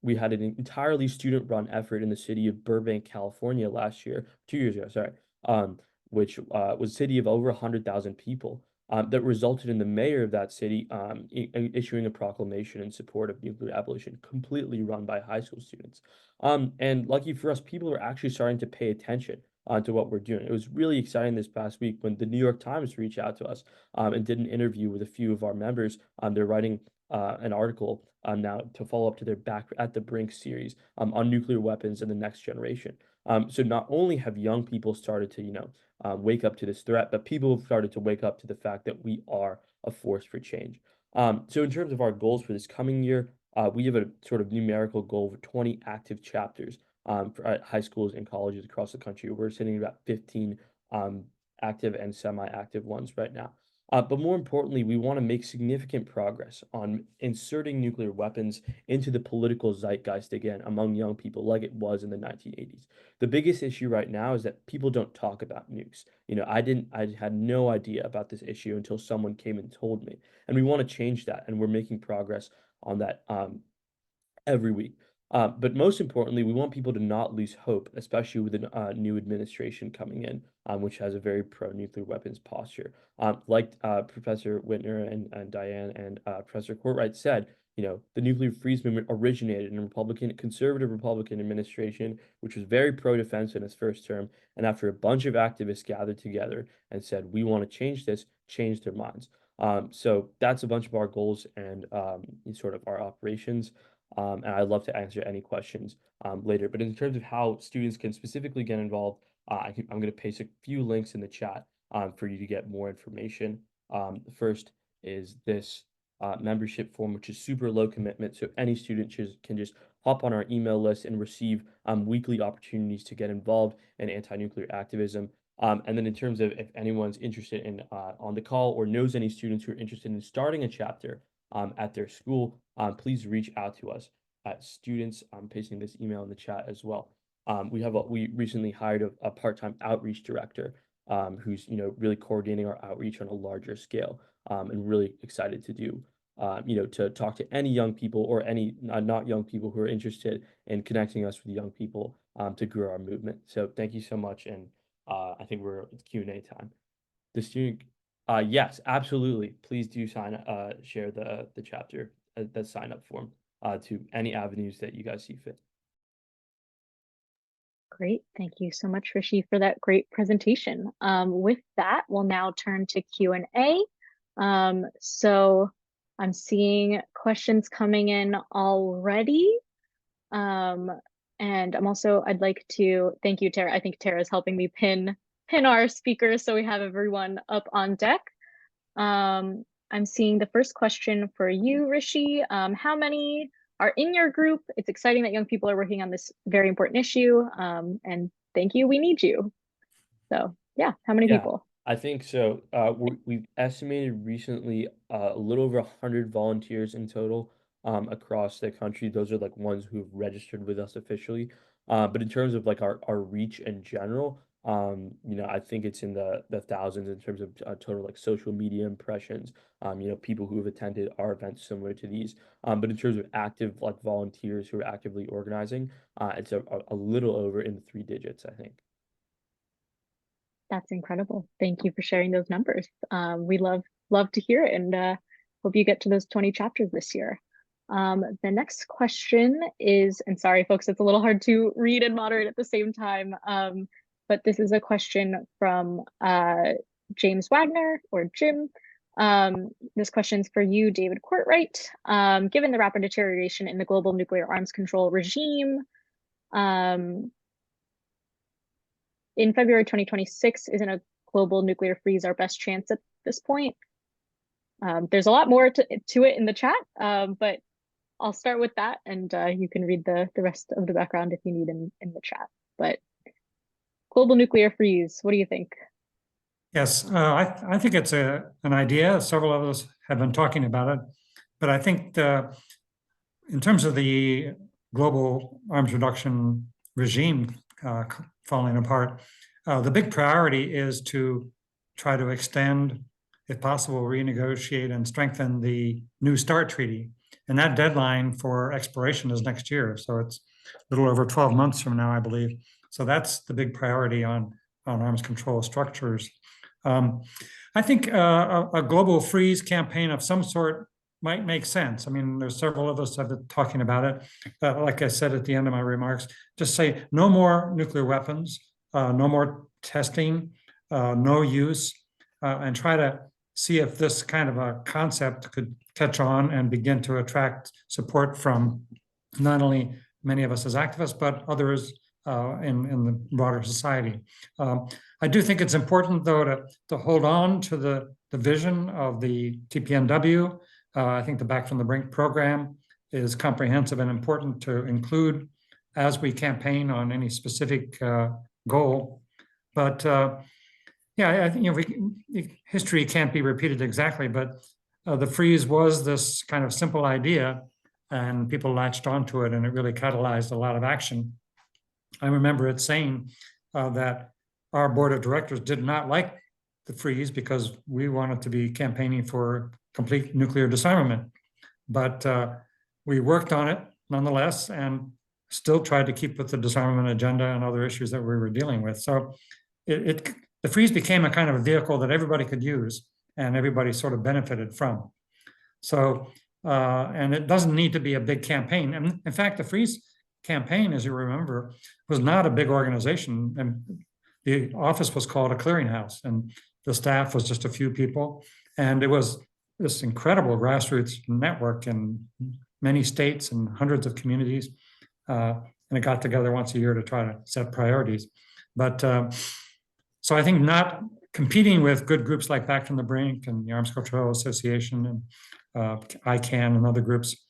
We had an entirely student-run effort in the city of Burbank, California last year, 2 years ago, sorry, which was a city of over 100,000 people. That resulted in the mayor of that city issuing a proclamation in support of nuclear abolition, completely run by high school students. And lucky for us, people are actually starting to pay attention to what we're doing. It was really exciting this past week when the New York Times reached out to us and did an interview with a few of our members. They're writing an article now to follow up to their Back at the Brink series on nuclear weapons and the next generation. So not only have young people started to, wake up to this threat, but people have started to wake up to the fact that we are a force for change. So in terms of our goals for this coming year, we have a sort of numerical goal of 20 active chapters for high schools and colleges across the country. We're sitting at about 15 active and semi-active ones right now. But more importantly, we want to make significant progress on inserting nuclear weapons into the political zeitgeist again among young people like it was in the 1980s. The biggest issue right now is that people don't talk about nukes. I had no idea about this issue until someone came and told me. And we want to change that, and we're making progress on that every week. But most importantly, we want people to not lose hope, especially with a new administration coming in, which has a very pro-nuclear weapons posture. Like Professor Whitner and Diane and Professor Courtwright said, the nuclear freeze movement originated in a conservative Republican administration, which was very pro-defense in its first term. And after a bunch of activists gathered together and said, we want to change this, changed their minds. So that's a bunch of our goals and sort of our operations. And I'd love to answer any questions later. But in terms of how students can specifically get involved, I'm going to paste a few links in the chat for you to get more information. The first is this membership form, which is super low commitment. So any student can just hop on our email list and receive weekly opportunities to get involved in anti-nuclear activism. And then in terms of if anyone's interested in on the call or knows any students who are interested in starting a chapter at their school, please reach out to us at students. I'm pasting this email in the chat as well. We recently hired a part-time outreach director who's really coordinating our outreach on a larger scale, and really excited to do to talk to any young people or any not young people who are interested in connecting us with young people to grow our movement. So thank you so much, and I think it's Q&A time. The student, yes, absolutely. Please do share the chapter, the sign up form to any avenues that you guys see fit. Great. Thank you so much, Rishi, for that great presentation. With that, we'll now turn to Q&A. So I'm seeing questions coming in already. And I'd like to thank you, Tara. I think Tara is helping me pin our speakers so we have everyone up on deck. I'm seeing the first question for you, Rishi. How many are in your group? It's exciting that young people are working on this very important issue. And thank you, we need you. So yeah, how many people? I think so. We've estimated recently a little over 100 volunteers in total across the country. Those are like ones who've registered with us officially. But in terms of like our reach in general, I think it's in the thousands in terms of total like social media impressions. People who have attended our events similar to these. But in terms of active like volunteers who are actively organizing, it's a little over in the 3 digits, I think. That's incredible. Thank you for sharing those numbers. We love to hear it, and hope you get to those 20 chapters this year. The next question is, and sorry folks, it's a little hard to read and moderate at the same time, but this is a question from James Wagner, or Jim. This question's for you, David Courtwright. Given the rapid deterioration in the global nuclear arms control regime, in February 2026, isn't a global nuclear freeze our best chance at this point? There's a lot more to it in the chat, but I'll start with that, and you can read the rest of the background if you need in the chat. But global nuclear freeze, what do you think? Yes, I think it's an idea. Several of us have been talking about it, but I think in terms of the global arms reduction regime falling apart, the big priority is to try to extend, if possible, renegotiate and strengthen the New START treaty. And that deadline for expiration is next year. So it's a little over 12 months from now, I believe. So that's the big priority on arms control structures. I think a global freeze campaign of some sort might make sense. I mean, there's several of us have been talking about it. Like I said at the end of my remarks, just say no more nuclear weapons, no more testing, no use, and try to see if this kind of a concept could catch on and begin to attract support from not only many of us as activists, but others in the broader society. I do think it's important, though, to hold on to the vision of the TPNW. I think the Back from the Brink program is comprehensive and important to include as we campaign on any specific goal. But yeah, I think history can't be repeated exactly, but the freeze was this kind of simple idea, and people latched onto it, and it really catalyzed a lot of action. I remember it saying that our board of directors did not like the freeze because we wanted to be campaigning for complete nuclear disarmament. But we worked on it nonetheless and still tried to keep with the disarmament agenda and other issues that we were dealing with. So the freeze became a kind of a vehicle that everybody could use and everybody sort of benefited from. So, and it doesn't need to be a big campaign. And in fact, the freeze campaign, as you remember, was not a big organization. And the office was called a clearinghouse, and the staff was just a few people. And it was this incredible grassroots network in many states and hundreds of communities. And it got together once a year to try to set priorities. But so I think not competing with good groups like Back from the Brink and the Arms Control Association and ICANN and other groups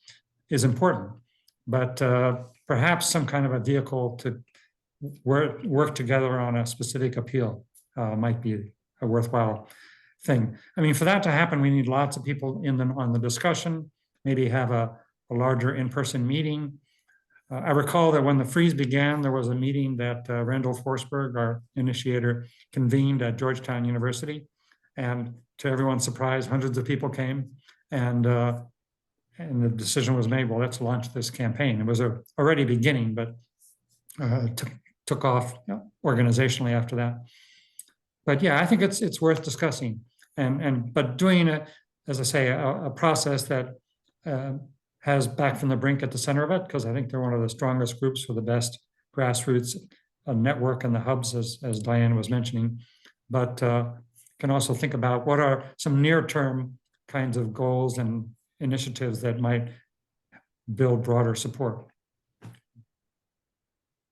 is important. But perhaps some kind of a vehicle to work together on a specific appeal might be a worthwhile thing. I mean, for that to happen, we need lots of people on the discussion, maybe have a larger in-person meeting. I recall that when the freeze began, there was a meeting that Randall Forsberg, our initiator, convened at Georgetown University. And to everyone's surprise, hundreds of people came, and the decision was made, well, let's launch this campaign. It was already beginning, but took off organizationally after that. But yeah, I think it's worth discussing, but doing it, as I say, a process that has Back from the Brink at the center of it, because I think they're one of the strongest groups for the best grassroots a network and the hubs, as Diane was mentioning, but can also think about what are some near-term kinds of goals and initiatives that might build broader support.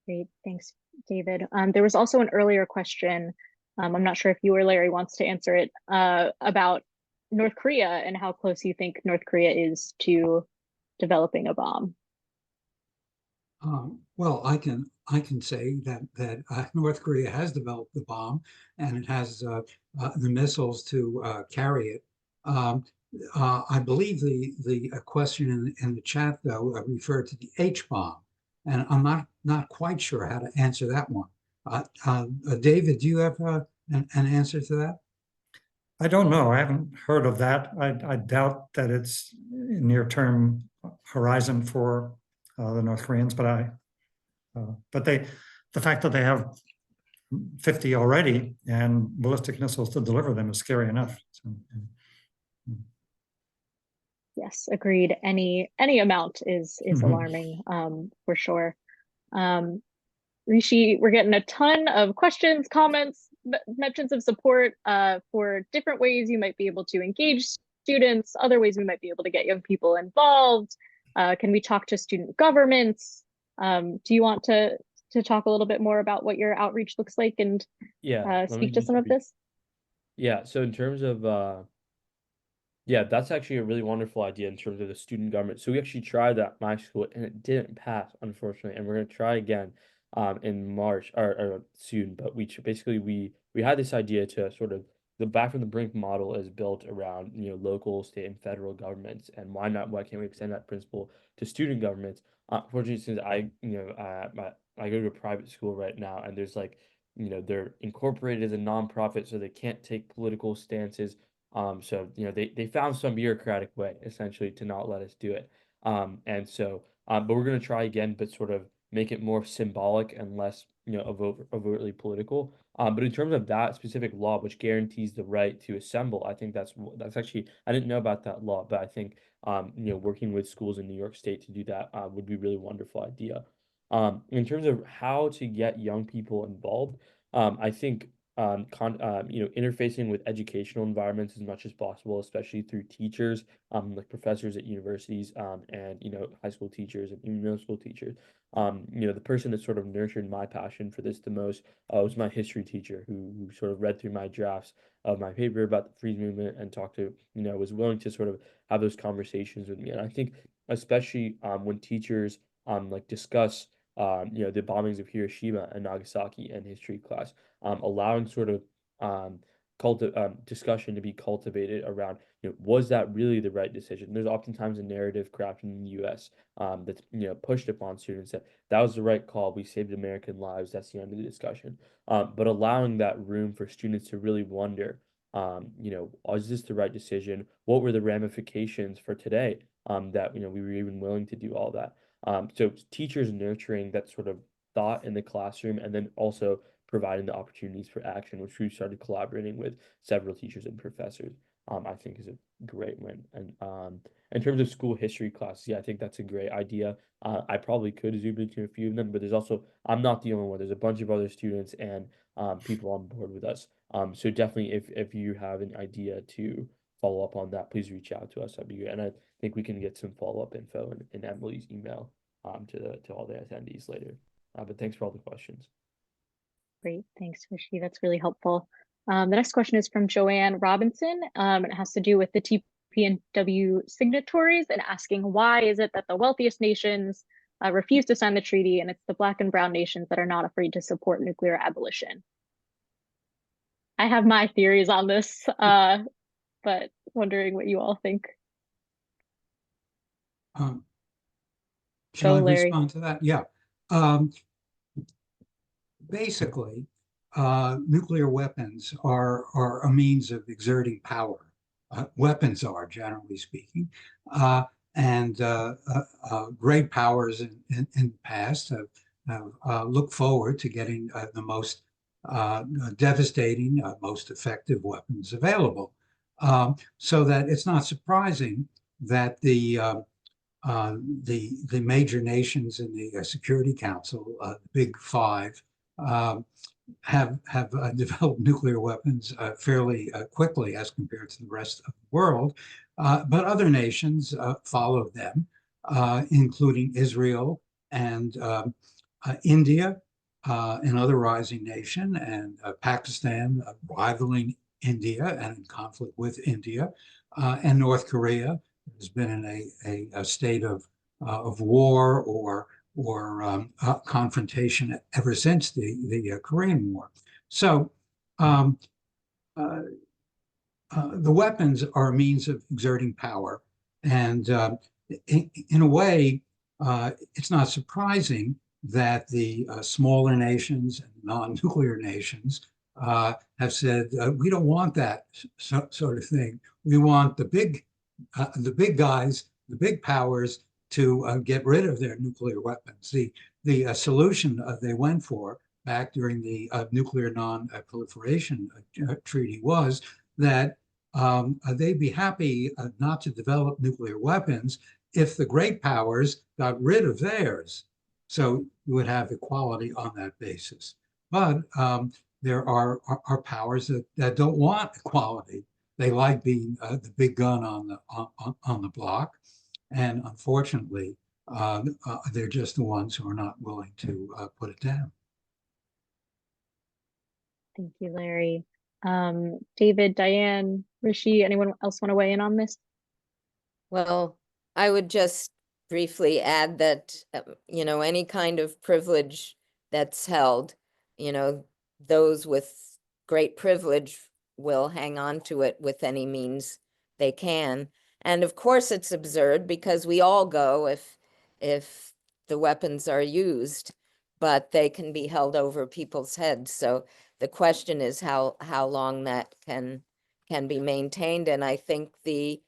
Great, thanks, David. There was also an earlier question, I'm not sure if you or Larry wants to answer it, about North Korea and how close you think North Korea is to developing a bomb. Well, I can say that North Korea has developed the bomb, and it has the missiles to carry it. I believe the question in the chat though referred to the H bomb, and I'm not quite sure how to answer that one. David, do you have an answer to that? I don't know. I haven't heard of that. I doubt that it's near-term horizon for the North Koreans, but the fact that they have 50 already and ballistic missiles to deliver them is scary enough. So, Yes, agreed. Any amount is alarming, for sure. Rishi, we're getting a ton of questions, comments, mentions of support for different ways you might be able to engage students, other ways we might be able to get young people involved. Can we talk to student governments? Do you want to talk a little bit more about what your outreach looks like and speak to some of this? Yeah, so in terms of yeah, that's actually a really wonderful idea in terms of the student government. So we actually tried that at my school and it didn't pass, unfortunately. And we're going to try again in March or soon. But basically we had this idea to sort of the back from the Brink model is built around local, state, and federal governments. And why can't we extend that principle to student governments? Fortunately, since I go to a private school right now, and there's they're incorporated as a nonprofit, so they can't take political stances. So they found some bureaucratic way essentially to not let us do it. And so but we're gonna try again, but sort of make it more symbolic and less overtly political. But in terms of that specific law, which guarantees the right to assemble, I think that's actually I didn't know about that law, but I think working with schools in New York State to do that would be a really wonderful idea. In terms of how to get young people involved, I think interfacing with educational environments as much as possible, especially through teachers, like professors at universities, and high school teachers and even middle school teachers. The person that sort of nurtured my passion for this the most was my history teacher, who sort of read through my drafts of my paper about the freeze movement and talked to, was willing to sort of have those conversations with me. And I think especially when teachers discuss the bombings of Hiroshima and Nagasaki in history class, allowing sort of discussion to be cultivated around, was that really the right decision? There's oftentimes a narrative crafted in the U.S. That's pushed upon students that was the right call. We saved American lives. That's the end of the discussion. But allowing that room for students to really wonder, is this the right decision? What were the ramifications for today? That we were even willing to do all that. So teachers nurturing that sort of thought in the classroom, and then also providing the opportunities for action, which we started collaborating with several teachers and professors, I think is a great win. And in terms of school history classes, yeah, I think that's a great idea. I probably could zoom into a few of them, but there's also, I'm not the only one. There's a bunch of other students and people on board with us. So definitely if you have an idea to follow up on that, please reach out to us. That'd be great. And I think we can get some follow-up info in Emily's email to all the attendees later. But thanks for all the questions. Great, thanks, Rishi. That's really helpful. The next question is from Joanne Robinson, and it has to do with the TPNW signatories and asking why is it that the wealthiest nations refuse to sign the treaty, and it's the Black and Brown nations that are not afraid to support nuclear abolition. I have my theories on this, but wondering what you all think. Shall I Larry. respond to that? Yeah. Basically, nuclear weapons are a means of exerting power. Weapons are, generally speaking, and great powers in the past have looked forward to getting the most devastating, most effective weapons available. So that it's not surprising that the major nations in the Security Council, the Big Five, have developed nuclear weapons fairly quickly as compared to the rest of the world. But other nations followed them, including Israel and India, another rising nation, and Pakistan rivaling India and in conflict with India, and North Korea has been in a state of war or confrontation ever since the Korean War. So the weapons are a means of exerting power. And in a way, it's not surprising that the smaller nations and non-nuclear nations have said, we don't want that sort of thing. We want the big guys, the big powers to get rid of their nuclear weapons. The solution they went for back during the nuclear non-proliferation treaty was that they'd be happy not to develop nuclear weapons if the great powers got rid of theirs. So you would have equality on that basis. But there are powers that don't want equality. They like being the big gun on the block. And unfortunately, they're just the ones who are not willing to put it down. Thank you, Larry. David, Diane, Rishi, anyone else want to weigh in on this? Well, I would just briefly add that, any kind of privilege that's held, those with great privilege will hang on to it with any means they can. And of course, it's absurd because we all go if the weapons are used, but they can be held over people's heads. So the question is how long that can be maintained. And I think the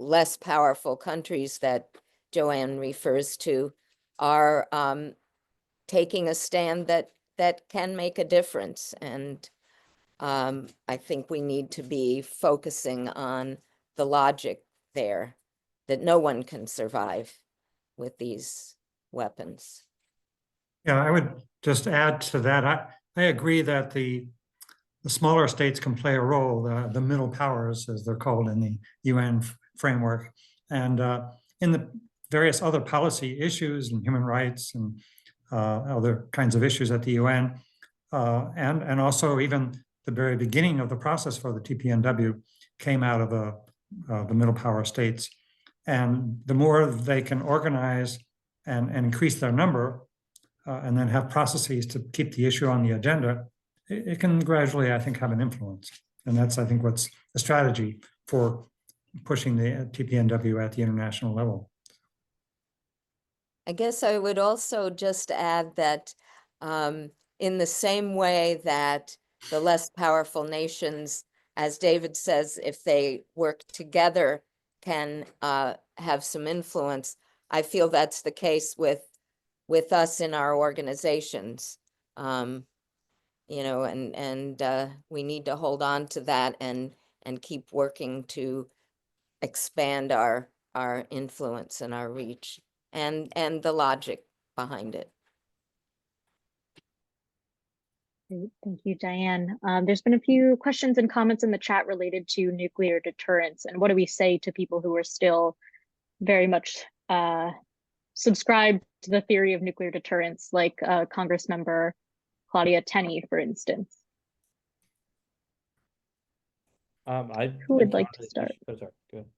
less powerful countries that Joanne refers to are taking a stand that can make a difference. And I think we need to be focusing on the logic there, that no one can survive with these weapons. Yeah, I would just add to that. I agree that the smaller states can play a role, the middle powers, as they're called in the UN framework, and in the various other policy issues and human rights and other kinds of issues at the UN, and also even the very beginning of the process for the TPNW came out of the middle power states. And the more they can organize and increase their number, and then have processes to keep the issue on the agenda, it can gradually, I think, have an influence. And that's, I think, what's the strategy for pushing the TPNW at the international level. I guess I would also just add that in the same way that the less powerful nations, as David says, if they work together, can have some influence, I feel that's the case with us in our organizations. And we need to hold on to that and keep working to expand our influence and our reach and the logic behind it. Great. Thank you, Diane. There's been a few questions and comments in the chat related to nuclear deterrence and what do we say to people who are still very much subscribe to the theory of nuclear deterrence, like Congressmember Claudia Tenney, for instance. Who would like to start? Oh, sorry, go ahead.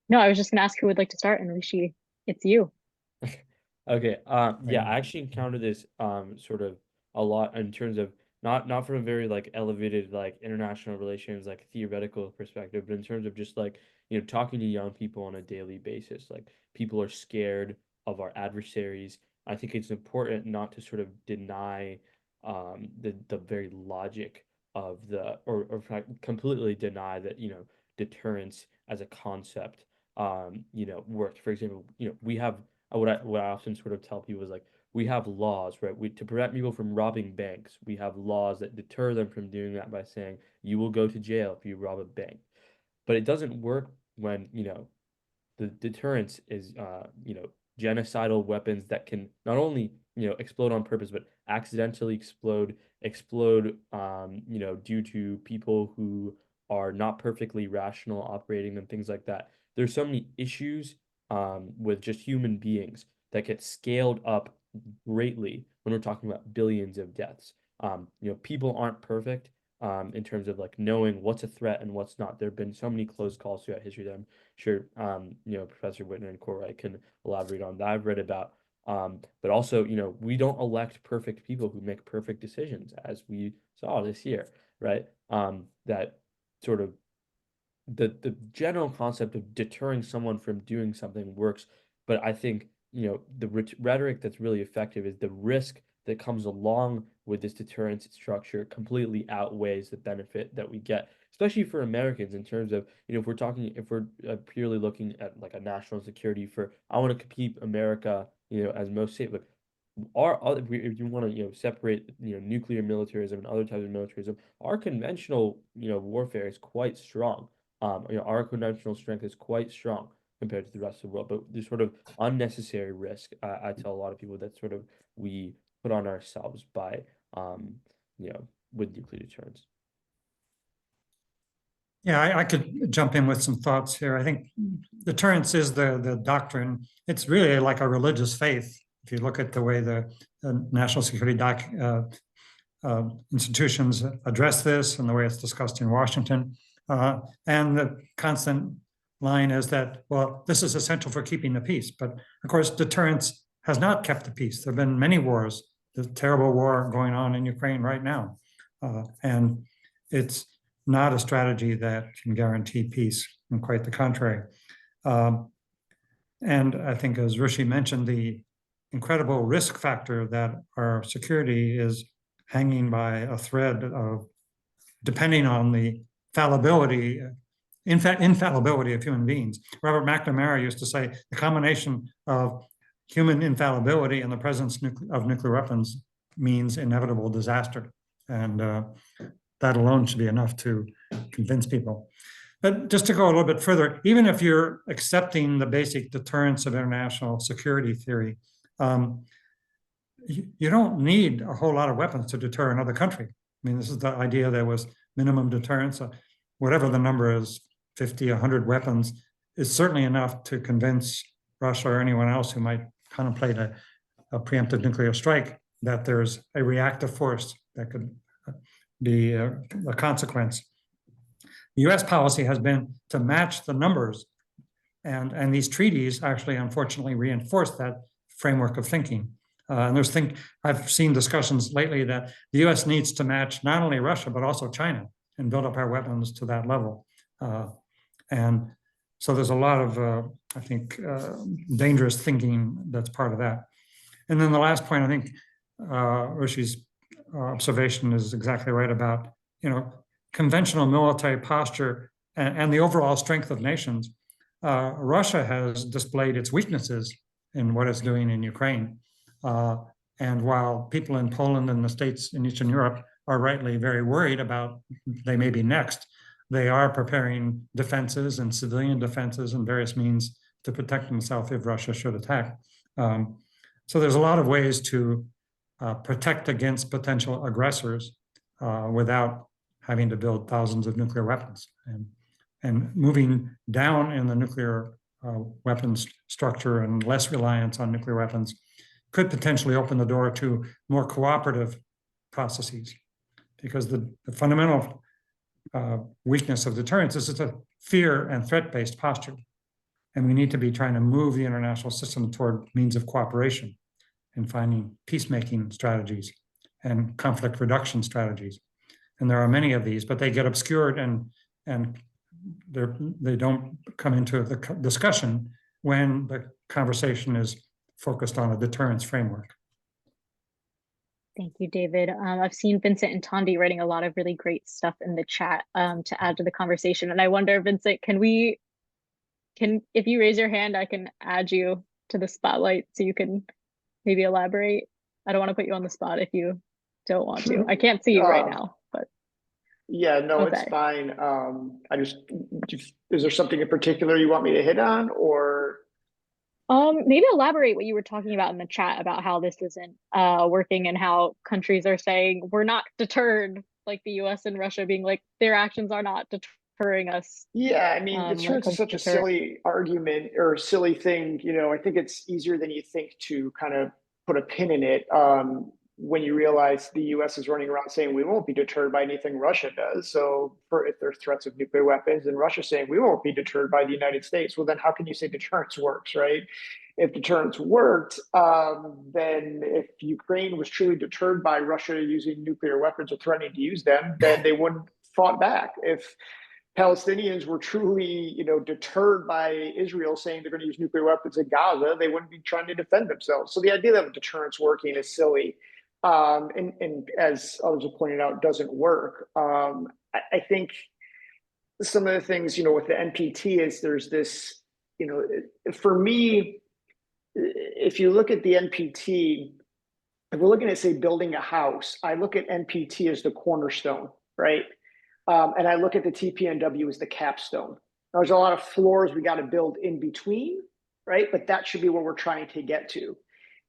No, I was just going to ask who would like to start, and Rishi, it's you. Okay. Yeah, I actually encountered this sort of a lot in terms of not from a very like elevated like international relations like theoretical perspective, but in terms of just like talking to young people on a daily basis. Like people are scared of our adversaries. I think it's important not to sort of deny the very logic of the or completely deny that deterrence as a concept worked. For example, we have what I often sort of tell people is like we have laws, right? To prevent people from robbing banks, we have laws that deter them from doing that by saying you will go to jail if you rob a bank. But it doesn't work when the deterrence is genocidal weapons that can not only explode on purpose, but accidentally explode, due to people who are not perfectly rational operating and things like that. There's so many issues with just human beings that get scaled up greatly when we're talking about billions of deaths. People aren't perfect in terms of like knowing what's a threat and what's not. There have been so many close calls throughout history that I'm sure Professor Whitner and Corey can elaborate on that I've read about. But also, we don't elect perfect people who make perfect decisions, as we saw this year, right? That sort of the general concept of deterring someone from doing something works, but I think the rhetoric that's really effective is the risk that comes along with this deterrence structure completely outweighs the benefit that we get, especially for Americans in terms of, if we're purely looking at like a national security for, I want to keep America, as most safe, but if you want to, separate, nuclear militarism and other types of militarism, our conventional, warfare is quite strong. Our conventional strength is quite strong compared to the rest of the world, but there's sort of unnecessary risk. I tell a lot of people that sort of we put on ourselves by, with nuclear deterrence. Yeah, I could jump in with some thoughts here. I think deterrence is the doctrine. It's really like a religious faith. If you look at the way the national security institutions address this and the way it's discussed in Washington, and the constant line is that, well, this is essential for keeping the peace. But of course, deterrence has not kept the peace. There have been many wars, the terrible war going on in Ukraine right now. And it's not a strategy that can guarantee peace, and quite the contrary. And I think, as Rishi mentioned, the incredible risk factor that our security is hanging by a thread of, depending on the infallibility of human beings. Robert McNamara used to say the combination of human infallibility and the presence of nuclear weapons means inevitable disaster. And that alone should be enough to convince people. But just to go a little bit further, even if you're accepting the basic deterrence of international security theory, you don't need a whole lot of weapons to deter another country. I mean, this is the idea there was minimum deterrence. Whatever the number is, 50, 100 weapons is certainly enough to convince Russia or anyone else who might contemplate a preemptive nuclear strike that there's a reactive force that could be a consequence. The US policy has been to match the numbers, and these treaties actually, unfortunately, reinforce that framework of thinking. And I've seen discussions lately that the US needs to match not only Russia, but also China and build up our weapons to that level. And so there's a lot of, I think, dangerous thinking that's part of that. And then the last point, I think Rishi's observation is exactly right about, conventional military posture and the overall strength of nations. Russia has displayed its weaknesses in what it's doing in Ukraine. And while people in Poland and the states in Eastern Europe are rightly very worried about they may be next, they are preparing defenses and civilian defenses and various means to protect themselves if Russia should attack. So there's a lot of ways to protect against potential aggressors without having to build thousands of nuclear weapons. And moving down in the nuclear weapons structure and less reliance on nuclear weapons could potentially open the door to more cooperative processes, because the fundamental weakness of deterrence is it's a fear and threat-based posture. And we need to be trying to move the international system toward means of cooperation and finding peacemaking strategies and conflict reduction strategies. And there are many of these, but they get obscured and they don't come into the discussion when the conversation is focused on a deterrence framework. Thank you, David. I've seen Vincent and Tondi writing a lot of really great stuff in the chat to add to the conversation. And I wonder, Vincent, if you raise your hand, I can add you to the spotlight so you can maybe elaborate. I don't want to put you on the spot if you don't want to. I can't see you right now, but. Yeah, no, okay. It's fine. Is there something in particular you want me to hit on, or? Maybe elaborate what you were talking about in the chat about how this isn't working and how countries are saying we're not deterred, like the US and Russia being like their actions are not deterring us Yeah, I mean, when it deterrence is comes to such a deterrence. silly argument or a silly thing. I think it's easier than you think to kind of put a pin in it when you realize the US is running around saying we won't be deterred by anything Russia does. So if there's threats of nuclear weapons and Russia saying we won't be deterred by the United States, well, then how can you say deterrence works, right? If deterrence worked, then if Ukraine was truly deterred by Russia using nuclear weapons or threatening to use them, then they wouldn't fought back. If Palestinians were truly, deterred by Israel saying they're going to use nuclear weapons in Gaza, they wouldn't be trying to defend themselves. So the idea that deterrence working is silly, and as others have pointed out, doesn't work. I think some of the things, with the NPT is there's this, for me, if you look at the NPT, if we're looking at, say, building a house, I look at NPT as the cornerstone, right? And I look at the TPNW as the capstone. There's a lot of floors we got to build in between, right? But that should be where we're trying to get to.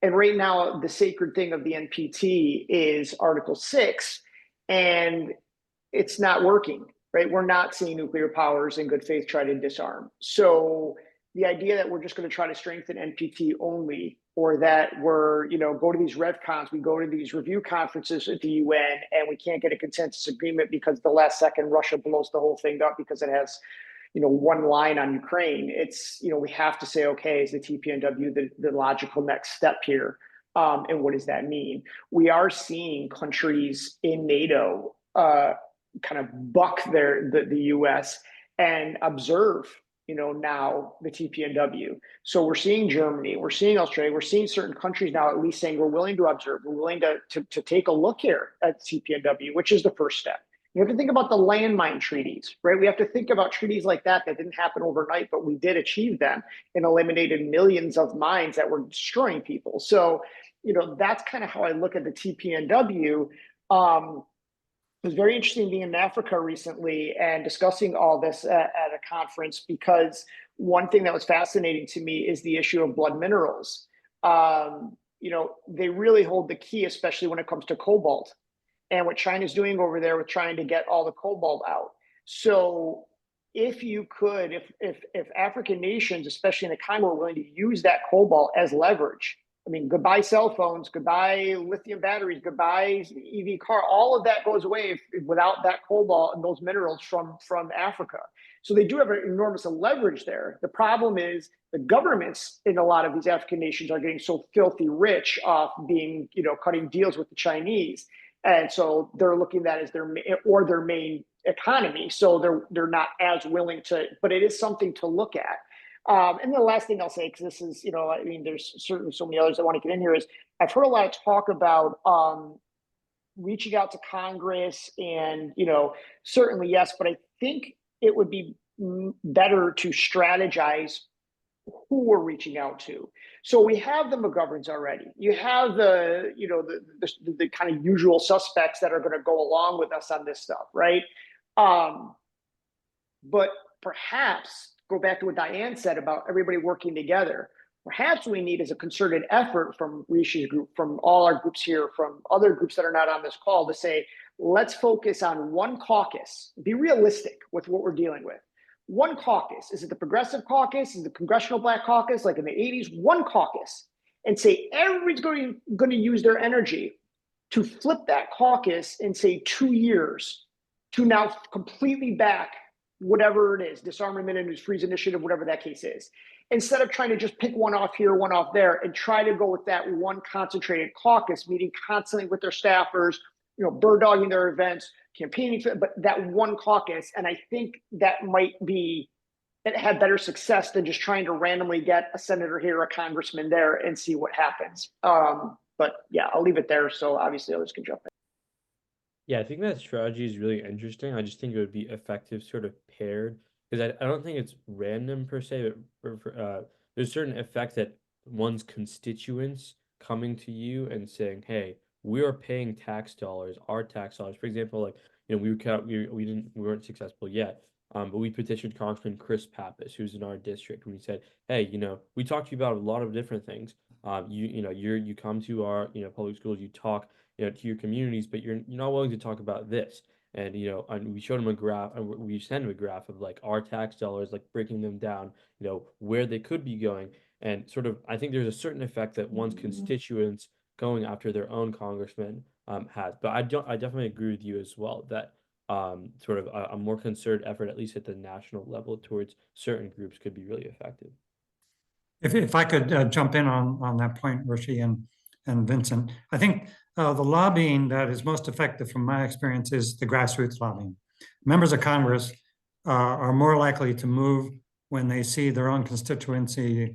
And right now, the sacred thing of the NPT is Article 6, and it's not working, right? We're not seeing nuclear powers in good faith try to disarm. So the idea that we're just going to try to strengthen NPT only, or that we're, go to these RevCons, we go to these review conferences at the UN, and we can't get a consensus agreement because the last second Russia blows the whole thing up because it has, one line on Ukraine. It's, we have to say, okay, is the TPNW the logical next step here? And what does that mean? We are seeing countries in NATO kind of buck the US and observe, now the TPNW. So we're seeing Germany, we're seeing Australia, we're seeing certain countries now at least saying we're willing to observe, we're willing to take a look here at TPNW, which is the first step. You have to think about the landmine treaties, right? We have to think about treaties like that didn't happen overnight, but we did achieve them and eliminated millions of mines that were destroying people. So, that's kind of how I look at the TPNW. It was very interesting being in Africa recently and discussing all this at a conference, because one thing that was fascinating to me is the issue of blood minerals. They really hold the key, especially when it comes to cobalt and what China's doing over there with trying to get all the cobalt out. So if you could, if African nations, especially in the Congo, are willing to use that cobalt as leverage, I mean, goodbye cell phones, goodbye lithium batteries, goodbye EV car. All of that goes away without that cobalt and those minerals from Africa. So they do have an enormous leverage there. The problem is the governments in a lot of these African nations are getting so filthy rich off being, cutting deals with the Chinese. And so they're looking at that as their main economy. So they're not as willing to, but it is something to look at. And the last thing I'll say, because this is, there's certainly so many others that want to get in here, is I've heard a lot of talk about reaching out to Congress and, certainly yes, but I think it would be better to strategize who we're reaching out to. So we have the McGoverns already. You have the kind of usual suspects that are going to go along with us on this stuff, right? But perhaps go back to what Diane said about everybody working together. Perhaps we need is a concerted effort from Rishi's group, from all our groups here, from other groups that are not on this call, to say, let's focus on one caucus, be realistic with what we're dealing with. One caucus. Is it the Progressive Caucus? Is it the Congressional Black Caucus like in the 80s? One caucus. And say everybody's going to use their energy to flip that caucus in, say, 2 years to now completely back whatever it is, disarmament and freeze initiative, whatever that case is, instead of trying to just pick one off here, one off there, and try to go with that one concentrated caucus, meeting constantly with their staffers, bird dogging their events, campaigning for, but that one caucus. And I think that might be, it had better success than just trying to randomly get a senator here, a congressman there, and see what happens. But yeah, I'll leave it there. So obviously others can jump in. Yeah, I think that strategy is really interesting. I just think it would be effective sort of paired, because I don't think it's random per se, but there's certain effects that one's constituents coming to you and saying, hey, we are paying tax dollars, our tax dollars. For example, like, we weren't successful yet, But we petitioned Congressman Chris Pappas, who's in our district, and we said, hey, we talked to you about a lot of different things. You come to our, public schools, you talk, to your communities, but you're not willing to talk about this. And, and we showed him a graph, and we sent him a graph of like our tax dollars, like breaking them down, where they could be going. And sort of, I think there's a certain effect that one's constituents going after their own congressman has. But I definitely agree with you as well that sort of a more concerted effort, at least at the national level, towards certain groups could be really effective. If I could jump in on that point, Rishi and Vincent, I think the lobbying that is most effective from my experience is the grassroots lobbying. Members of Congress are more likely to move when they see their own constituency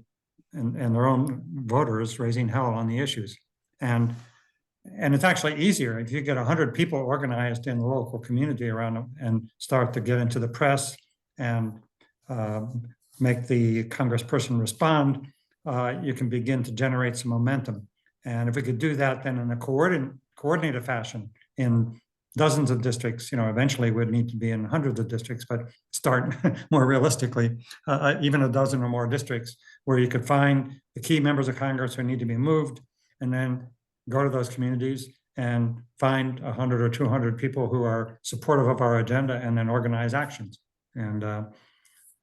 and their own voters raising hell on the issues. And it's actually easier if you get 100 people organized in the local community around them and start to get into the press and make the congressperson respond, you can begin to generate some momentum. And if we could do that then in a coordinated fashion in dozens of districts, eventually would need to be in hundreds of districts, but start more realistically, even a dozen or more districts where you could find the key members of Congress who need to be moved, and then go to those communities and find 100 or 200 people who are supportive of our agenda, and then organize actions and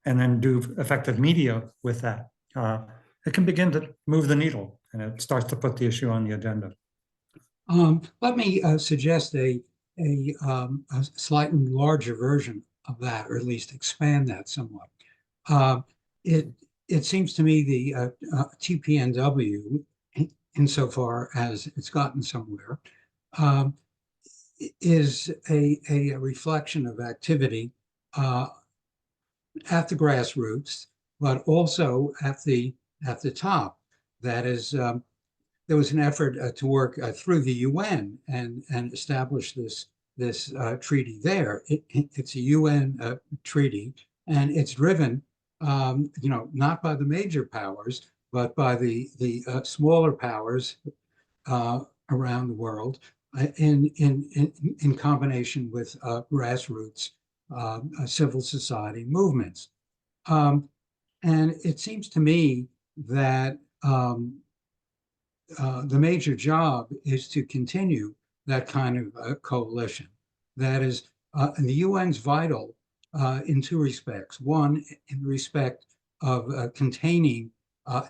then do effective media with that. It can begin to move the needle, and it starts to put the issue on the agenda. Let me suggest a slightly larger version of that, or at least expand that somewhat. It seems to me the TPNW, insofar as it's gotten somewhere, is a reflection of activity at the grassroots, but also at the top. That is, there was an effort to work through the UN and establish this treaty there. It's a UN treaty, and it's driven, not by the major powers, but by the smaller powers around the world, in combination with grassroots civil society movements. And it seems to me that the major job is to continue that kind of coalition. That is, and the UN's vital in two respects. One, in respect of containing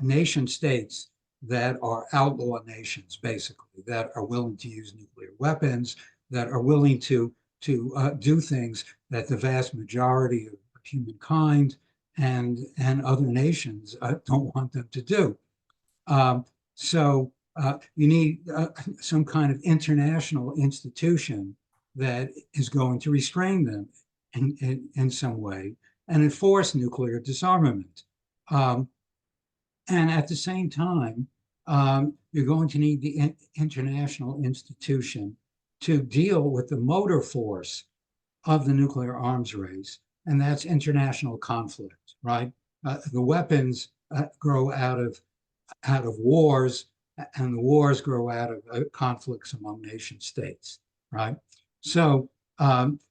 nation states that are outlaw nations, basically, that are willing to use nuclear weapons, that are willing to do things that the vast majority of humankind and other nations don't want them to do. So you need some kind of international institution that is going to restrain them in some way and enforce nuclear disarmament. And at the same time, you're going to need the international institution to deal with the motor force of the nuclear arms race, and that's international conflict, right? The weapons grow out of wars, and the wars grow out of conflicts among nation states, right? So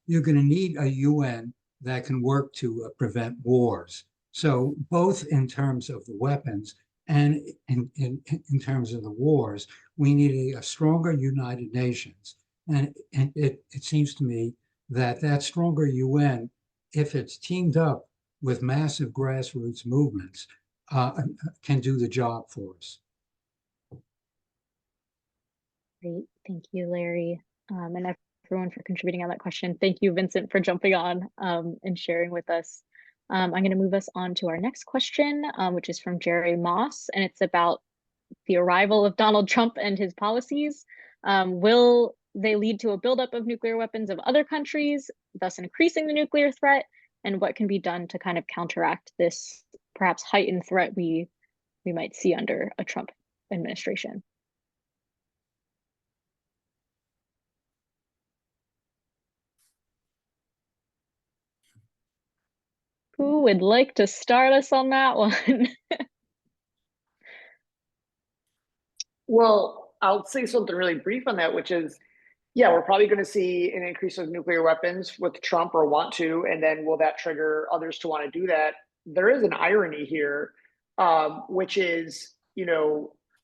you're going to need a UN that can work to prevent wars. So both in terms of the weapons and in terms of the wars, we need a stronger United Nations. And it seems to me that stronger UN, if it's teamed up with massive grassroots movements, can do the job for us. Great, thank you, Larry, and everyone for contributing on that question. Thank you, Vincent, for jumping on and sharing with us. I'm going to move us on to our next question, which is from Jerry Moss, and it's about the arrival of Donald Trump and his policies. Will they lead to a buildup of nuclear weapons of other countries, thus increasing the nuclear threat? And what can be done to kind of counteract this perhaps heightened threat we might see under a Trump administration? Who would like to start us on that one? Well, I'll say something really brief on that, which is Yeah, we're probably going to see an increase of nuclear weapons with Trump, or want to, and then will that trigger others to want to do that? There is an irony here, which is,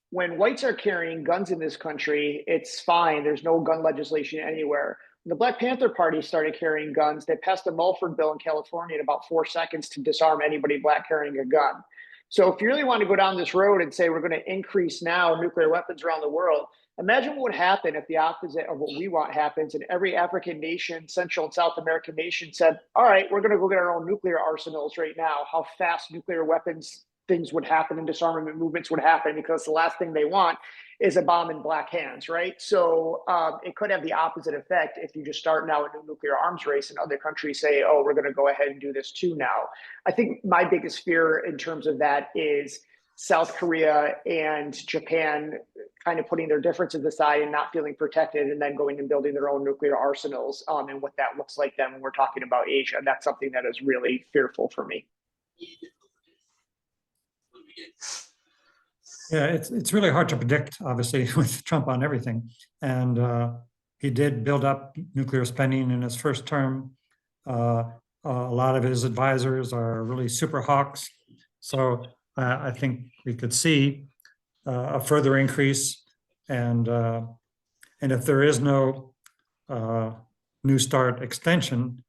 when whites are carrying guns in this country, it's fine. There's no gun legislation anywhere. When the Black Panther Party started carrying guns, they passed a Mulford bill in California in about 4 seconds to disarm anybody black carrying a gun. So if you really want to go down this road and say we're going to increase now nuclear weapons around the world, imagine what would happen if the opposite of what we want happens and every African nation, Central and South American nation said, all right, we're going to go get our own nuclear arsenals right now. How fast nuclear weapons things would happen and disarmament movements would happen, because the last thing they want is a bomb in black hands, right? So it could have the opposite effect if you just start now a new nuclear arms race and other countries say, oh, we're going to go ahead and do this too now. I think my biggest fear in terms of that is South Korea and Japan kind of putting their differences aside and not feeling protected, and then going and building their own nuclear arsenals, and what that looks like then when we're talking about Asia. That's something that is really fearful for me. Yeah, it's really hard to predict, obviously, with Trump on everything. And he did build up nuclear spending in his first term. A lot of his advisors are really super hawks. So I think we could see a further increase. And if there is no New START extension,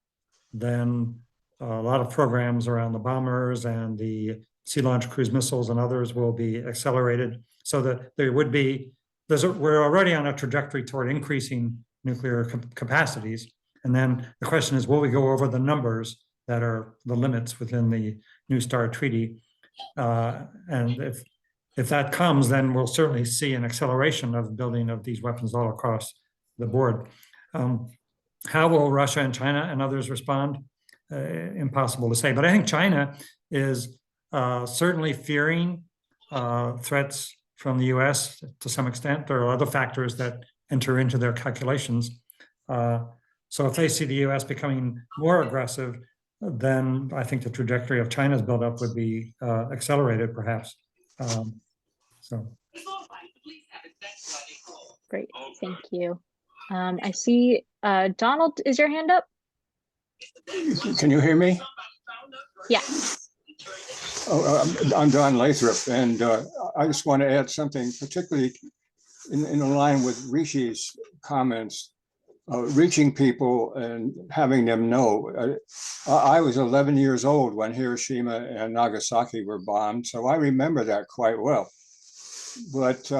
then a lot of programs around the bombers and the sea launch cruise missiles and others will be accelerated, so that there would be, we're already on a trajectory toward increasing nuclear capacities. And then the question is, will we go over the numbers that are the limits within the New START treaty? And if that comes, then we'll certainly see an acceleration of building of these weapons all across the board. How will Russia and China and others respond? Impossible to say. But I think China is certainly fearing threats from the US to some extent. There are other factors that enter into their calculations. So if they see the US becoming more aggressive, then I think the trajectory of China's buildup would be accelerated, perhaps. Great, thank you. I see, Donald, is your hand up? Can you hear me? Yeah. Oh, I'm Don Lathrop, and I just want to add something, particularly in line with Rishi's comments, reaching people and having them know. I was 11 years old when Hiroshima and Nagasaki were bombed, so I remember that quite well. But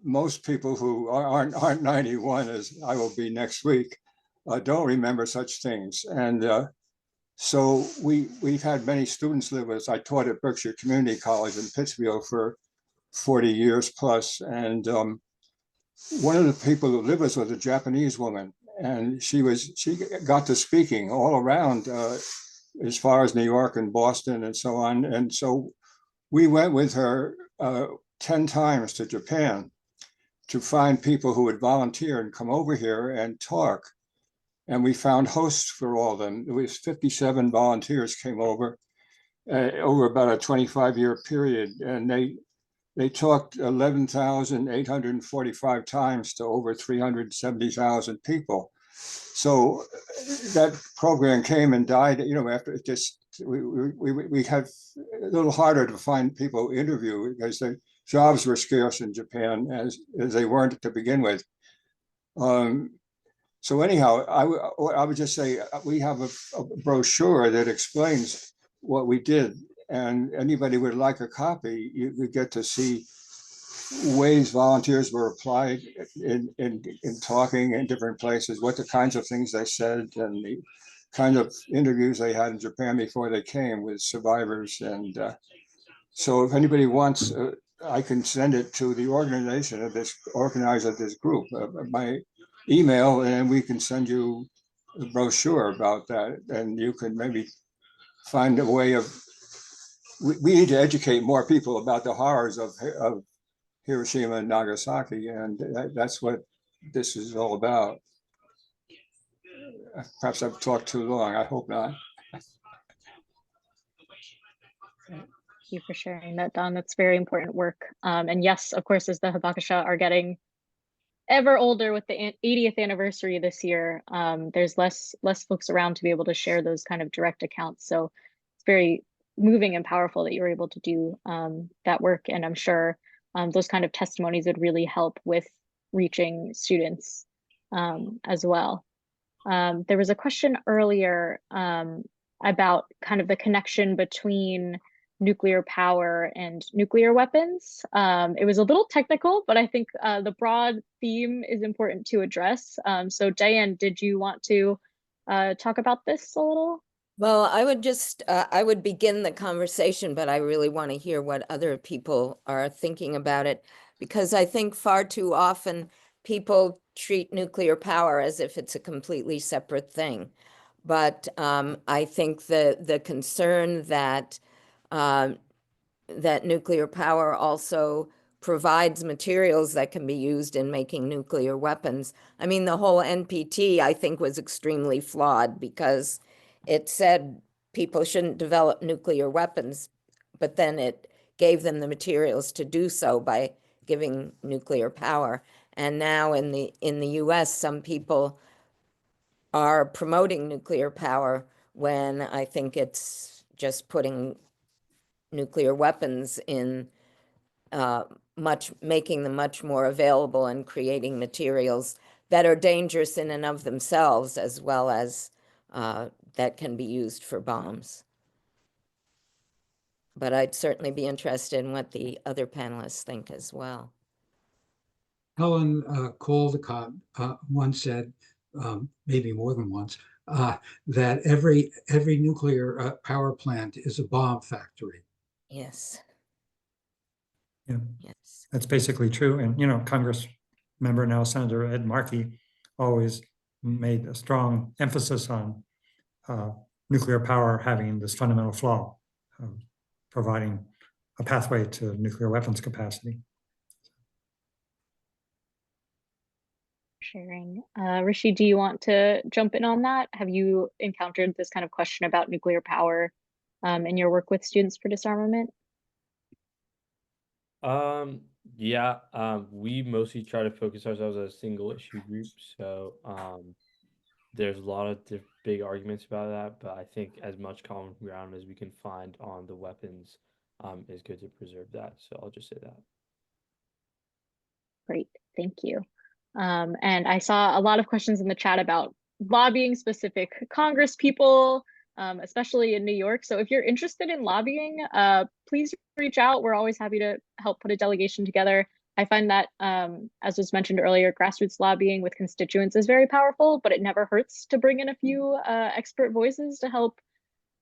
most people who aren't 91, as I will be next week, don't remember such things. And so we've had many students live with us. I taught at Berkshire Community College in Pittsfield for 40 years plus. And one of the people who lived with us was a Japanese woman. And she got to speaking all around as far as New York and Boston and so on. And so we went with her 10 times to Japan to find people who would volunteer and come over here and talk. And we found hosts for all of them. There was 57 volunteers came over about a 25-year period. And they talked 11,845 times to over 370,000 people. So that program came and died, after it just, we had a little harder to find people to interview because the jobs were scarce in Japan as they weren't to begin with. So anyhow, I would just say we have a brochure that explains what we did, and anybody would like a copy, you get to see ways volunteers were applied in talking in different places, what the kinds of things they said, and the kind of interviews they had in Japan before they came with survivors. And so if anybody wants, I can send it to the organizer of this group, my email, and we can send you a brochure about that, and you can maybe find a way of, we need to educate more people about the horrors of Hiroshima and Nagasaki, and that's what this is all about. Perhaps I've talked too long, I hope not. Thank you for sharing that, Don. That's very important work. And yes, of course, as the Hibakusha are getting ever older with the 80th anniversary this year. There's less folks around to be able to share those kind of direct accounts. So it's very moving and powerful that you're able to do that work. And I'm sure those kind of testimonies would really help with reaching students as well. There was a question earlier about kind of the connection between nuclear power and nuclear weapons. It was a little technical, but I think the broad theme is important to address. So Diane, did you want to talk about this a little? Well, I would just, I would begin the conversation, but I really want to hear what other people are thinking about it, because I think far too often people treat nuclear power as if it's a completely separate thing. But I think the concern that that nuclear power also provides materials that can be used in making nuclear weapons. I mean, the whole NPT, I think, was extremely flawed because it said people shouldn't develop nuclear weapons, but then it gave them the materials to do so by giving nuclear power. And now in the US, some people are promoting nuclear power when I think it's just putting nuclear weapons in making them much more available and creating materials that are dangerous in and of themselves, as well as that can be used for bombs. But I'd certainly be interested in what the other panelists think as well. Helen Caldicott once said, maybe more than once, that every nuclear power plant is a bomb factory. Yes. Yeah, Yes. that's basically true. And, you know, Congress member now, Senator Ed Markey, always made a strong emphasis on nuclear power having this fundamental flaw, providing a pathway to nuclear weapons capacity. Sharing. Rishi, do you want to jump in on that? Have you encountered this kind of question about nuclear power in your work with Students for Disarmament? Yeah, we mostly try to focus ourselves as a single issue group. So there's a lot of big arguments about that, but I think as much common ground as we can find on the weapons is good to preserve that. So I'll just say that. Great, thank you. And I saw a lot of questions in the chat about lobbying specific Congress people, especially in New York. So if you're interested in lobbying, please reach out. We're always happy to help put a delegation together. I find that, as was mentioned earlier, grassroots lobbying with constituents is very powerful, but it never hurts to bring in a few expert voices to help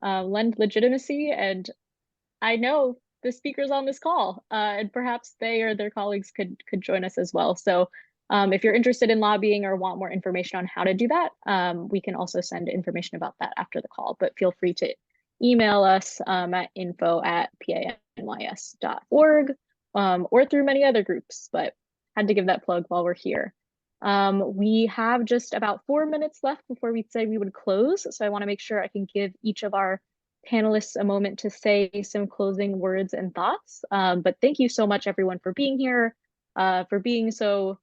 lend legitimacy. And I know the speakers on this call, and perhaps they or their colleagues could join us as well. So if you're interested in lobbying or want more information on how to do that, we can also send information about that after the call, but feel free to email us at info@panys.org or through many other groups, but had to give that plug while we're here. We have just about 4 minutes left before we say we would close. So I want to make sure I can give each of our panelists a moment to say some closing words and thoughts. But thank you so much, everyone, for being here, for being so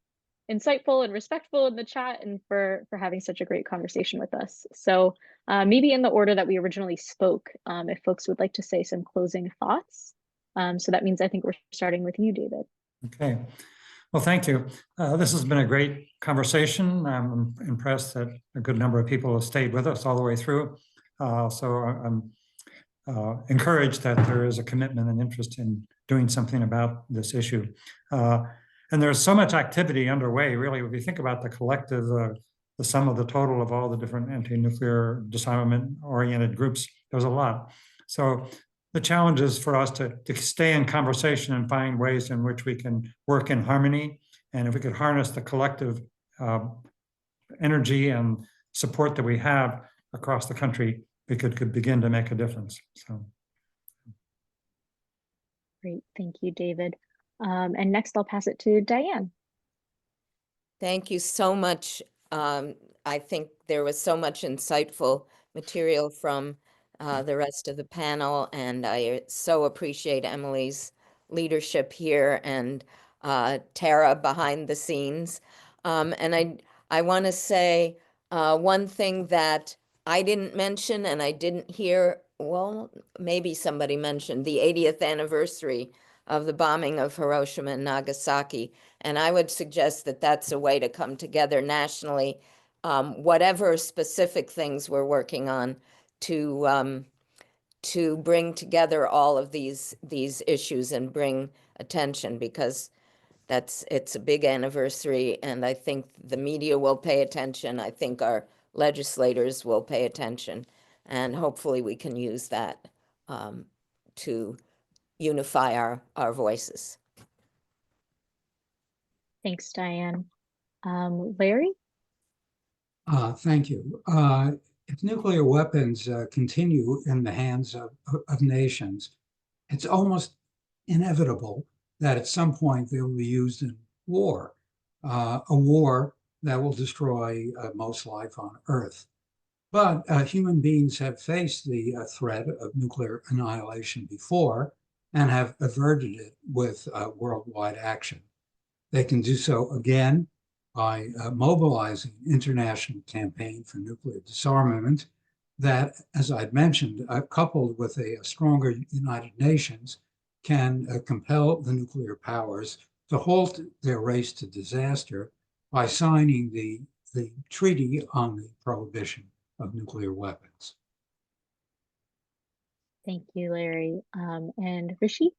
insightful and respectful in the chat, and for having such a great conversation with us. So maybe in the order that we originally spoke, if folks would like to say some closing thoughts. So that means I think we're starting with you, David. Okay. Well, thank you. This has been a great conversation. I'm impressed that a good number of people have stayed with us all the way through. So I'm encouraged that there is a commitment and interest in doing something about this issue. And there's so much activity underway, really. If you think about the collective, the sum of the total of all the different anti-nuclear disarmament-oriented groups, there's a lot. So the challenge is for us to stay in conversation and find ways in which we can work in harmony. And if we could harness the collective energy and support that we have across the country, we could begin to make a difference. So. Great, thank you, David. And next I'll pass it to Diane. Thank you so much. I think there was so much insightful material from the rest of the panel, and I so appreciate Emily's leadership here and Tara behind the scenes. And I want to say one thing that I didn't mention and I didn't hear, well, maybe somebody mentioned the 80th anniversary of the bombing of Hiroshima and Nagasaki. And I would suggest that that's a way to come together nationally, whatever specific things we're working on to bring together all of these issues and bring attention, because it's a big anniversary, and I think the media will pay attention. I think our legislators will pay attention, and hopefully we can use that to unify our voices. Thanks, Diane. Larry? Thank you. If nuclear weapons continue in the hands of nations, it's almost inevitable that at some point they will be used in war, a war that will destroy most life on Earth. But human beings have faced the threat of nuclear annihilation before and have averted it with worldwide action. They can do so again by mobilizing an international campaign for nuclear disarmament that, as I'd mentioned, coupled with a stronger United Nations, can compel the nuclear powers to halt their race to disaster by signing the Treaty on the Prohibition of Nuclear Weapons. Thank you, Larry. And Rishi?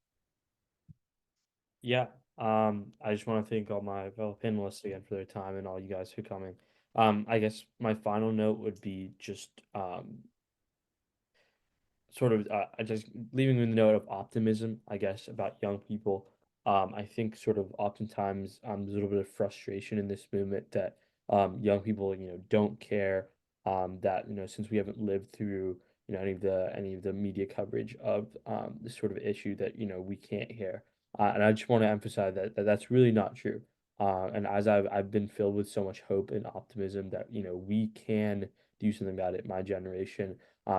Yeah, I just want to thank all my fellow panelists again for their time and all you guys for coming. I guess my final note would be just sort of just leaving with a note of optimism, I guess, about young people. I think sort of oftentimes there's a little bit of frustration in this movement that young people, don't care that, since we haven't lived through, any of the media coverage of this sort of issue that, we can't hear. And I just want to emphasize that that's really not true. And as I've been filled with so much hope and optimism that, we can do something about it, my generation.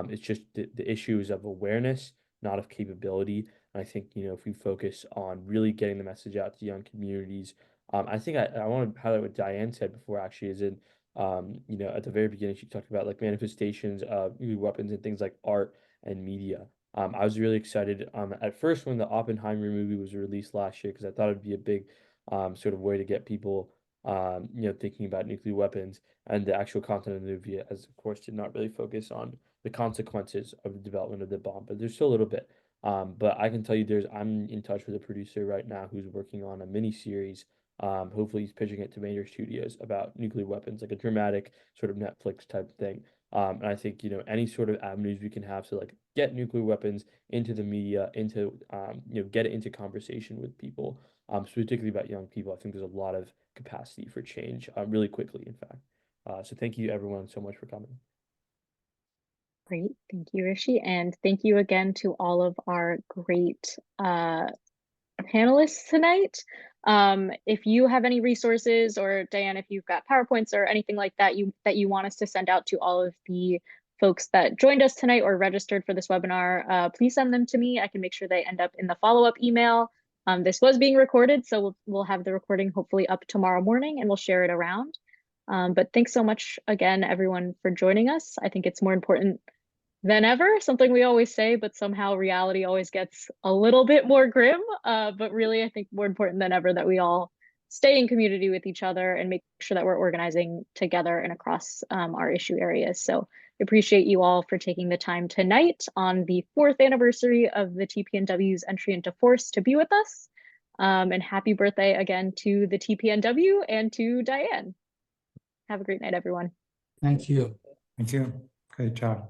It's just the issues of awareness, not of capability. And I think, if we focus on really getting the message out to young communities, I think I want to highlight what Diane said before, actually, is in, at the very beginning, she talked about like manifestations of nuclear weapons and things like art and media. I was really excited at first when the Oppenheimer movie was released last year, because I thought it'd be a big sort of way to get people, thinking about nuclear weapons. And the actual content of the movie, as of course, did not really focus on the consequences of the development of the bomb, but there's still a little bit. But I can tell you I'm in touch with a producer right now who's working on a mini series. Hopefully he's pitching it to major studios about nuclear weapons, like a dramatic sort of Netflix type thing. And I think, any sort of avenues we can have to like get nuclear weapons into the media, into, get it into conversation with people, particularly about young people. I think there's a lot of capacity for change really quickly, in fact. So thank you everyone so much for coming. Great, thank you, Rishi. And thank you again to all of our great panelists tonight. If you have any resources, or Diane, if you've got PowerPoints or anything like that you want us to send out to all of the folks that joined us tonight or registered for this webinar, please send them to me. I can make sure they end up in the follow-up email. This was being recorded, so we'll have the recording hopefully up tomorrow morning, and we'll share it around. But thanks so much again, everyone, for joining us. I think it's more important than ever, something we always say, but somehow reality always gets a little bit more grim. But really, I think more important than ever that we all stay in community with each other and make sure that we're organizing together and across our issue areas. So I appreciate you all for taking the time tonight on the 4th anniversary of the TPNW's entry into force to be with us. And happy birthday again to the TPNW and to Diane. Have a great night, everyone. Thank you. Thank you. Great job.